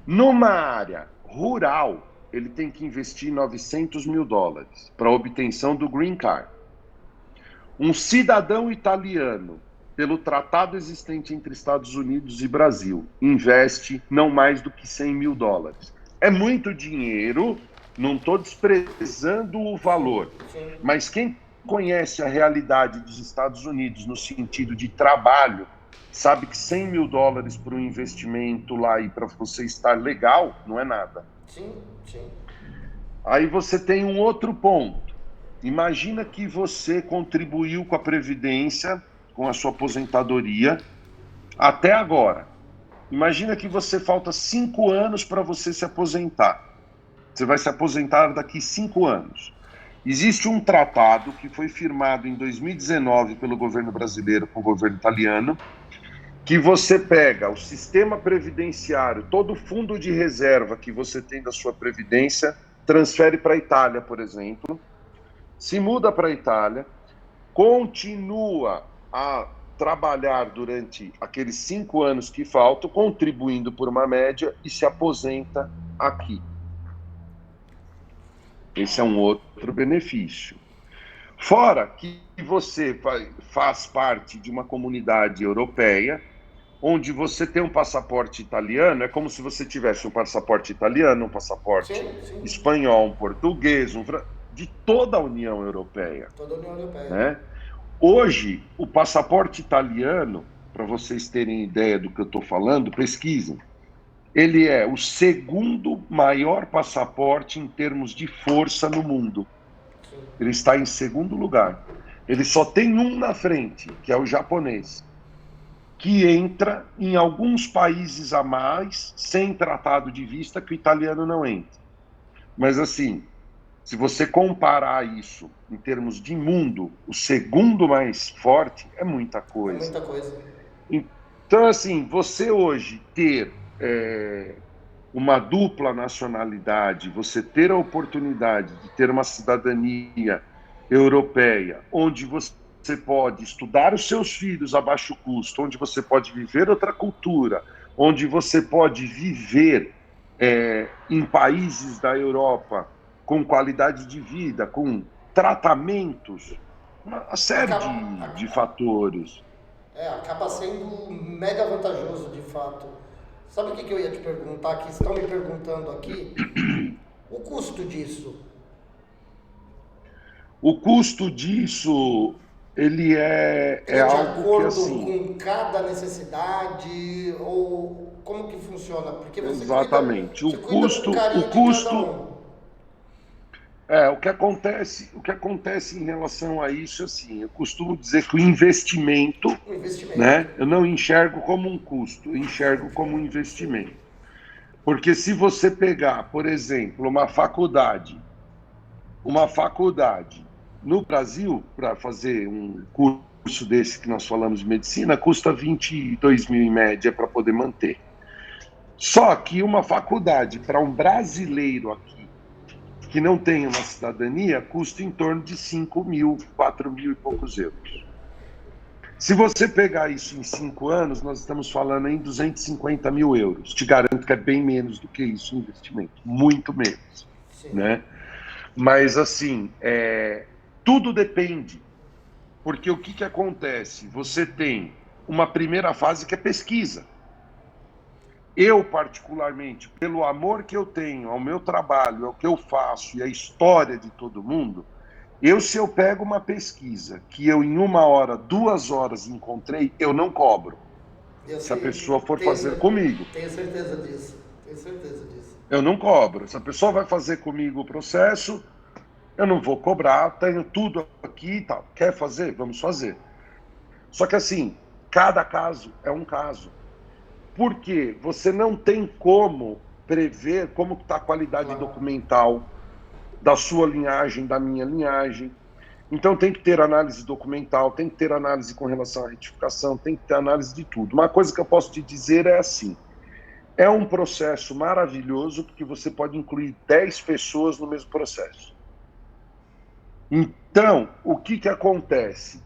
Numa área rural, ele tem que investir $900.000 para a obtenção do green card. Um cidadão italiano, pelo tratado existente entre Estados Unidos e Brasil, investe não mais do que $100.000. É muito dinheiro, não estou desprezando o valor, mas quem conhece a realidade dos Estados Unidos no sentido de trabalho, sabe que $100.000 para um investimento lá e para você estar legal, não é nada. Sim, sim. Aí você tem um outro ponto. Imagina que você contribuiu com a Previdência, com a sua aposentadoria, até agora. Imagina que você falta 5 anos para você se aposentar. Você vai se aposentar daqui 5 anos. Existe um tratado que foi firmado em 2019 pelo governo brasileiro com o governo italiano, que você pega o sistema previdenciário, todo o fundo de reserva que você tem da sua previdência, transfere para a Itália, por exemplo, se muda para a Itália, continua a trabalhar durante aqueles 5 anos que faltam, contribuindo por uma média e se aposenta aqui. Esse é um outro benefício. Fora que você faz parte de uma comunidade europeia, onde você tem um passaporte italiano, é como se você tivesse um passaporte italiano, um passaporte espanhol, um português, de toda a União Europeia. Toda a União Europeia. Né? Hoje, o passaporte italiano, para vocês terem ideia do que eu estou falando, pesquisem. Ele é o segundo maior passaporte em termos de força no mundo. Ele está em segundo lugar. Ele só tem um na frente, que é o japonês, que entra em alguns países a mais, sem tratado de vista, que o italiano não entra. Mas assim, se você comparar isso em termos de mundo, o segundo mais forte é muita coisa. É muita coisa. Então, assim, você hoje ter uma dupla nacionalidade, você ter a oportunidade de ter uma cidadania europeia, onde você pode estudar os seus filhos a baixo custo, onde você pode viver outra cultura, onde você pode viver em países da Europa com qualidade de vida, com tratamentos, uma série de fatores. Acaba sendo mega vantajoso, de fato. Sabe o que eu ia te perguntar, que estão me perguntando aqui? O custo disso. O custo disso, ele é algo que, assim... De acordo com cada necessidade, ou como que funciona? Porque você exatamente. cuida com carinho de cada um. O que acontece em relação a isso, assim, eu costumo dizer que o investimento, né, eu não enxergo como um custo, eu enxergo como um investimento. Porque se você pegar, por exemplo, uma faculdade no Brasil, para fazer um curso desse que nós falamos de medicina, custa 22 mil em média para poder manter. Só que uma faculdade para um brasileiro aqui, que não tem uma cidadania, custa em torno de 5 mil, 4 mil e poucos euros. Se você pegar isso em 5 anos, nós estamos falando em 250 mil euros. Te garanto que é bem menos do que isso o investimento, muito menos. Né? Mas, assim, tudo depende. Porque o que acontece? Você tem uma primeira fase que é pesquisa. Eu, particularmente, pelo amor que eu tenho ao meu trabalho, ao que eu faço e à história de todo mundo, se eu pego uma pesquisa que eu em 1 hora, 2 horas encontrei, eu não cobro. Se a pessoa for fazer comigo. Tenho certeza disso. Eu não cobro. Se a pessoa vai fazer comigo o processo, eu não vou cobrar, tenho tudo aqui e tal. Quer fazer? Vamos fazer. Só que assim, cada caso é um caso. Porque você não tem como prever como está a qualidade documental da sua linhagem, da minha linhagem. Então tem que ter análise documental, tem que ter análise com relação à retificação, tem que ter análise de tudo. Uma coisa que eu posso te dizer é assim, é um processo maravilhoso porque você pode incluir 10 pessoas no mesmo processo. Então, o que acontece?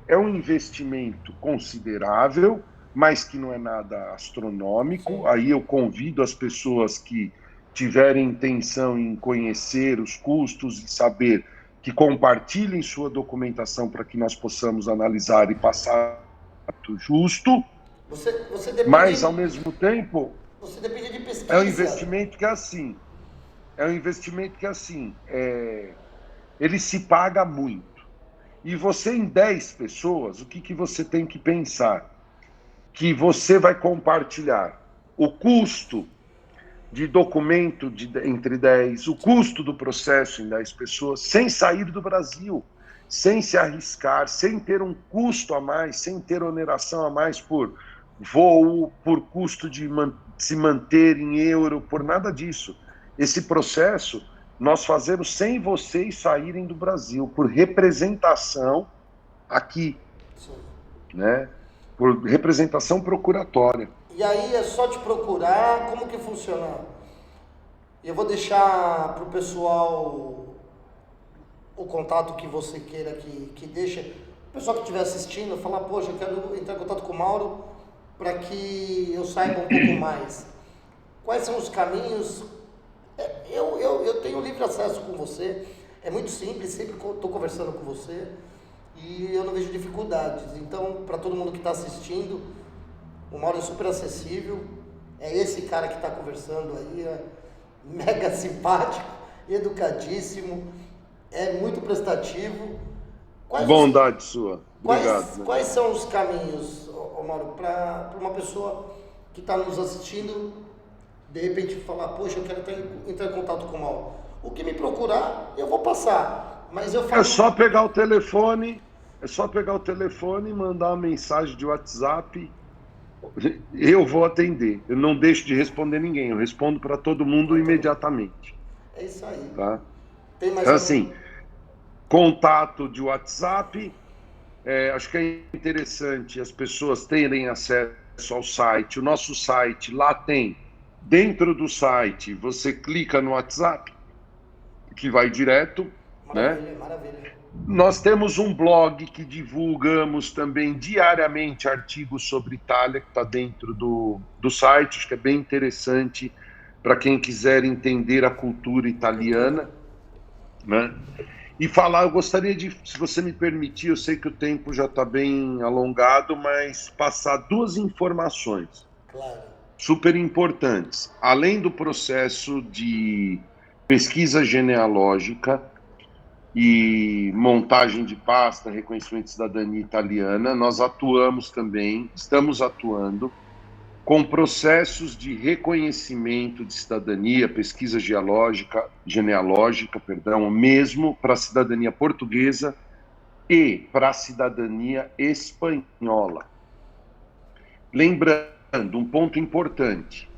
É um investimento considerável, mas que não é nada astronômico. Aí eu convido as pessoas que tiverem intenção em conhecer os custos e saber que compartilhem sua documentação para que nós possamos analisar e passar justo. Você depende, mas, ao mesmo tempo, você depende de pesquisa. É um investimento que é assim, ele se paga muito. E você, em 10 pessoas, o que você tem que pensar? Que você vai compartilhar o custo de documento entre 10, o custo do processo em 10 pessoas, sem sair do Brasil, sem se arriscar, sem ter um custo a mais, sem ter oneração a mais por voo, por custo de se manter em euro, por nada disso. Esse processo nós fazemos sem vocês saírem do Brasil, por representação aqui, né? Por representação procuratória. E aí é só te procurar, como que funciona? Eu vou deixar para o pessoal o contato que você queira que deixe. O pessoal que estiver assistindo, falar, poxa, eu quero entrar em contato com o Mauro para que eu saiba um pouco mais. Quais são os caminhos? Eu tenho livre acesso com você, é muito simples, sempre estou conversando com você e eu não vejo dificuldades. Então, para todo mundo que está assistindo, o Mauro é super acessível, é esse cara que está conversando aí, é mega simpático, educadíssimo, é muito prestativo. Bondade sua. Obrigado. Quais são os caminhos, Mauro, para uma pessoa que está nos assistindo, de repente falar, poxa, eu quero entrar em contato com o Mauro. O que me procurar, eu vou passar. Mas eu falo... É só pegar o telefone, e mandar uma mensagem de WhatsApp. Eu vou atender. Eu não deixo de responder ninguém. Eu respondo para todo mundo imediatamente. É isso aí. Tá? Tem mais então, assim, contato de WhatsApp. Acho que é interessante as pessoas terem acesso ao site. O nosso site, lá tem, dentro do site, você clica no WhatsApp, que vai direto. Maravilha, né? Maravilha. Nós temos um blog que divulgamos também diariamente artigos sobre Itália, que está dentro do site. Acho que é bem interessante para quem quiser entender a cultura italiana. Né? E falar, eu gostaria de, se você me permitir, eu sei que o tempo já está bem alongado, mas passar 2 informações super importantes. Além do processo de pesquisa genealógica e montagem de pasta, reconhecimento de cidadania italiana, nós estamos atuando com processos de reconhecimento de cidadania, pesquisa genealógica, mesmo para a cidadania portuguesa e para a cidadania espanhola. Lembrando, um ponto importante,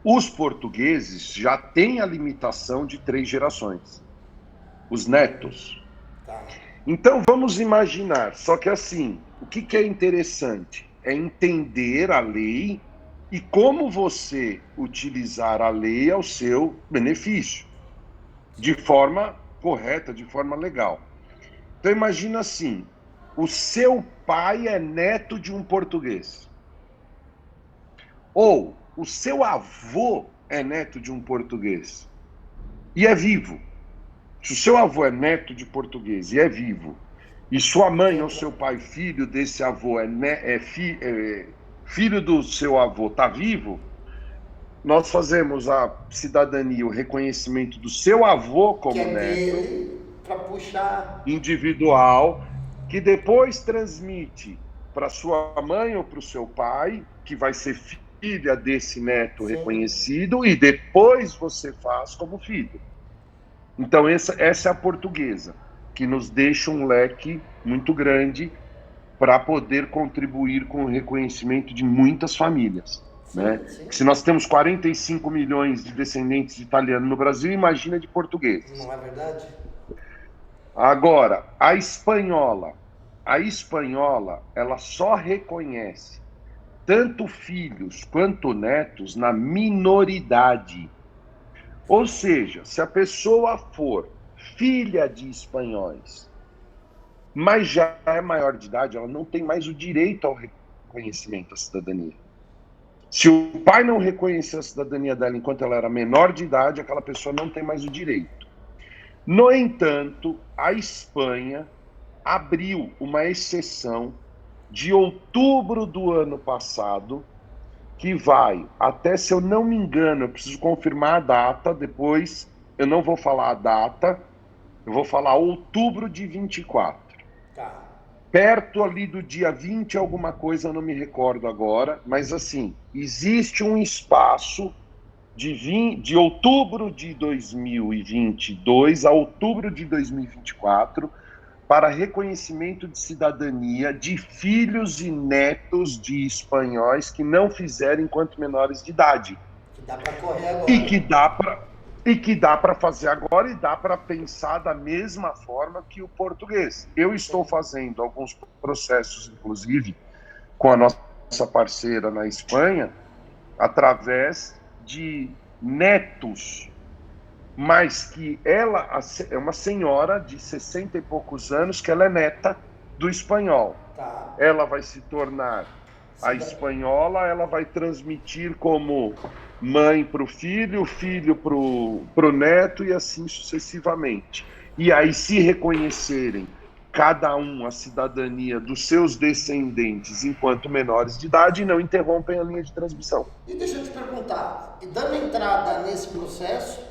os portugueses já têm a limitação de 3 gerações. Os netos. Então vamos imaginar, só que assim, o que é interessante? É entender a lei e como você utilizar a lei ao seu benefício, de forma correta, de forma legal. Então imagina assim, o seu pai é neto de um português. Ou o seu avô é neto de um português. E é vivo. Se o seu avô é neto de português e é vivo, e sua mãe ou seu pai, filho desse avô, filho do seu avô, está vivo, nós fazemos a cidadania, o reconhecimento do seu avô como neto, para puxar individual, que depois transmite para sua mãe ou para o seu pai, que vai ser filha desse neto reconhecido, e depois você faz como filho. Então, essa é a portuguesa, que nos deixa um leque muito grande para poder contribuir com o reconhecimento de muitas famílias. Sim, né? sim. Se nós temos 45 milhões de descendentes de italianos no Brasil, imagina de portugueses. Não é verdade? Agora, a espanhola, ela só reconhece tanto filhos quanto netos na minoridade. Ou seja, se a pessoa for filha de espanhóis, mas já é maior de idade, ela não tem mais o direito ao reconhecimento da cidadania. Se o pai não reconhecer a cidadania dela enquanto ela era menor de idade, aquela pessoa não tem mais o direito. No entanto, a Espanha abriu uma exceção de outubro do ano passado, que vai até, se eu não me engano, eu preciso confirmar a data, depois eu não vou falar a data, eu vou falar outubro de 24. Tá. Perto ali do dia 20 alguma coisa, eu não me recordo agora, mas assim, existe um espaço de outubro de 2022 a outubro de 2024 para reconhecimento de cidadania de filhos e netos de espanhóis que não fizeram enquanto menores de idade. Que dá para correr agora. E que dá para fazer agora e dá para pensar da mesma forma que o português. Eu estou fazendo alguns processos, inclusive, com a nossa parceira na Espanha, através de netos, mas que ela é uma senhora de 60 e poucos anos, que ela é neta do espanhol. Tá. Ela vai se tornar a espanhola, ela vai transmitir como mãe para o filho para o neto e assim sucessivamente. E aí, se reconhecerem cada um a cidadania dos seus descendentes enquanto menores de idade, não interrompem a linha de transmissão. E deixa eu te perguntar, e dando entrada nesse processo,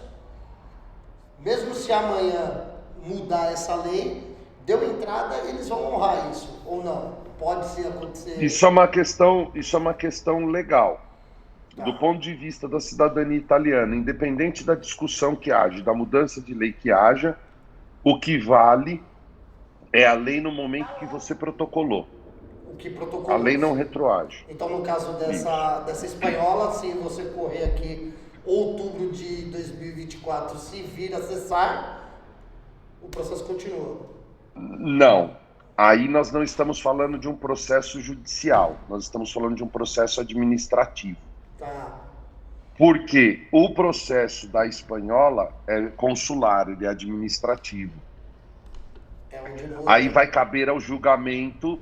mesmo se amanhã mudar essa lei, deu entrada, eles vão honrar isso, ou não? Pode ser acontecer. Isso é uma questão legal. Tá. Do ponto de vista da cidadania italiana, independente da discussão que haja, da mudança de lei que haja, o que vale é a lei no momento que você protocolou. O que protocolou. A lei não retroage. Então, no caso dessa espanhola, se você correr aqui outubro de 2024, se vir a cessar, o processo continua. Não. Aí nós não estamos falando de um processo judicial, nós estamos falando de um processo administrativo. Tá. Porque o processo da espanhola é consular, ele é administrativo. Aí vai caber ao julgamento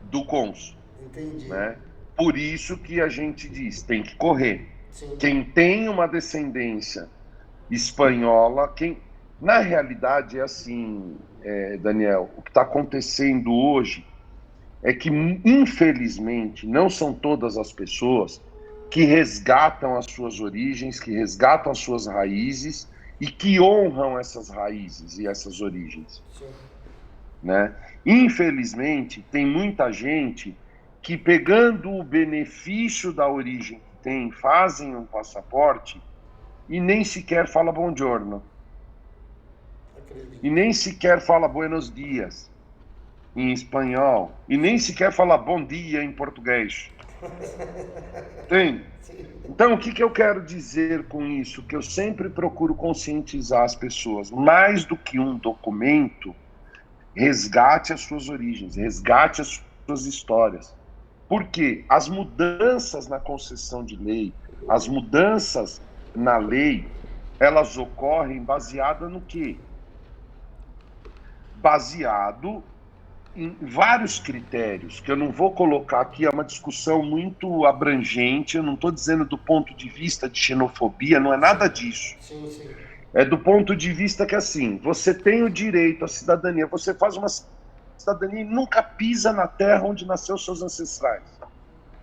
do cônsul. Entendi. Né? Por isso que a gente diz, tem que correr. Sim. Quem tem uma descendência espanhola, na realidade é assim, Daniel, o que está acontecendo hoje é que, infelizmente, não são todas as pessoas que resgatam as suas origens, que resgatam as suas raízes e que honram essas raízes e essas origens. Sim. Né? Infelizmente, tem muita gente que, pegando o benefício da origem que tem, fazem um passaporte e nem sequer fala buongiorno. E nem sequer fala buenos dias em espanhol. E nem sequer fala bom dia em português. Tem? Então, o que eu quero dizer com isso? Que eu sempre procuro conscientizar as pessoas. Mais do que um documento, resgate as suas origens, resgate as suas histórias. Porque as mudanças na concessão de lei, as mudanças na lei, elas ocorrem baseada no quê? Baseado em vários critérios, que eu não vou colocar aqui, é uma discussão muito abrangente, eu não estou dizendo do ponto de vista de xenofobia, não é nada disso. Sim, sim. É do ponto de vista que, assim, você tem o direito à cidadania, você faz uma cidadania e nunca pisa na terra onde nasceu seus ancestrais.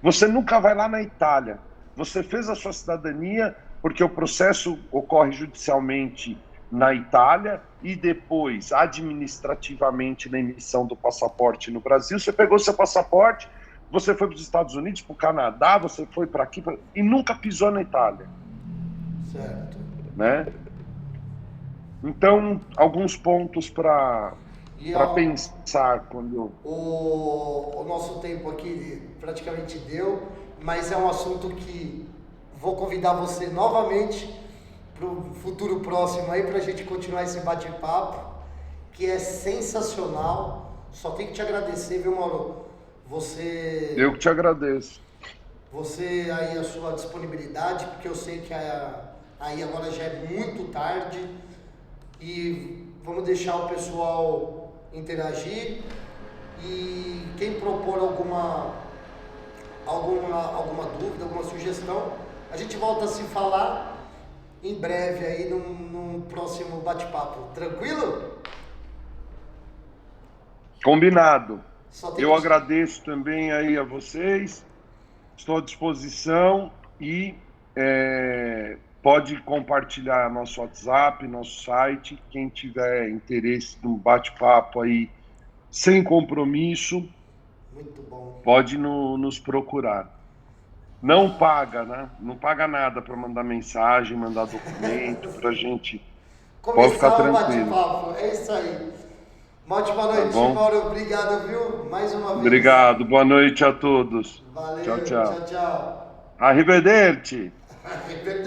Você nunca vai lá na Itália. Você fez a sua cidadania porque o processo ocorre judicialmente na Itália e depois, administrativamente, na emissão do passaporte no Brasil. Você pegou seu passaporte, você foi para os Estados Unidos, para o Canadá, você foi para aqui e nunca pisou na Itália. Certo. Né? Então, alguns pontos para para pensar quando... O nosso tempo aqui praticamente deu, mas é um assunto que vou convidar você novamente para o futuro próximo aí, para a gente continuar esse bate-papo, que é sensacional. Só tenho que te agradecer, viu, Mauro? Eu que te agradeço. Você aí, a sua disponibilidade, porque eu sei que aí agora já é muito tarde e vamos deixar o pessoal interagir, e quem propor alguma dúvida, alguma sugestão, a gente volta a se falar em breve aí num próximo bate-papo. Tranquilo? Combinado. Eu agradeço também aí a vocês, estou à disposição e pode compartilhar nosso WhatsApp, nosso site, quem tiver interesse no bate-papo aí, sem compromisso, muito bom, pode nos procurar. Não paga, né? Não paga nada para mandar mensagem, mandar documento, para a gente... Pode ficar tranquilo. Bate-papo, é isso aí. Uma ótima noite, tá Mauro. Obrigado, viu? Mais uma vez. Obrigado. Boa noite a todos. Valeu. Tchau, tchau. Tchau, tchau. Arrivederci. Arrivederci.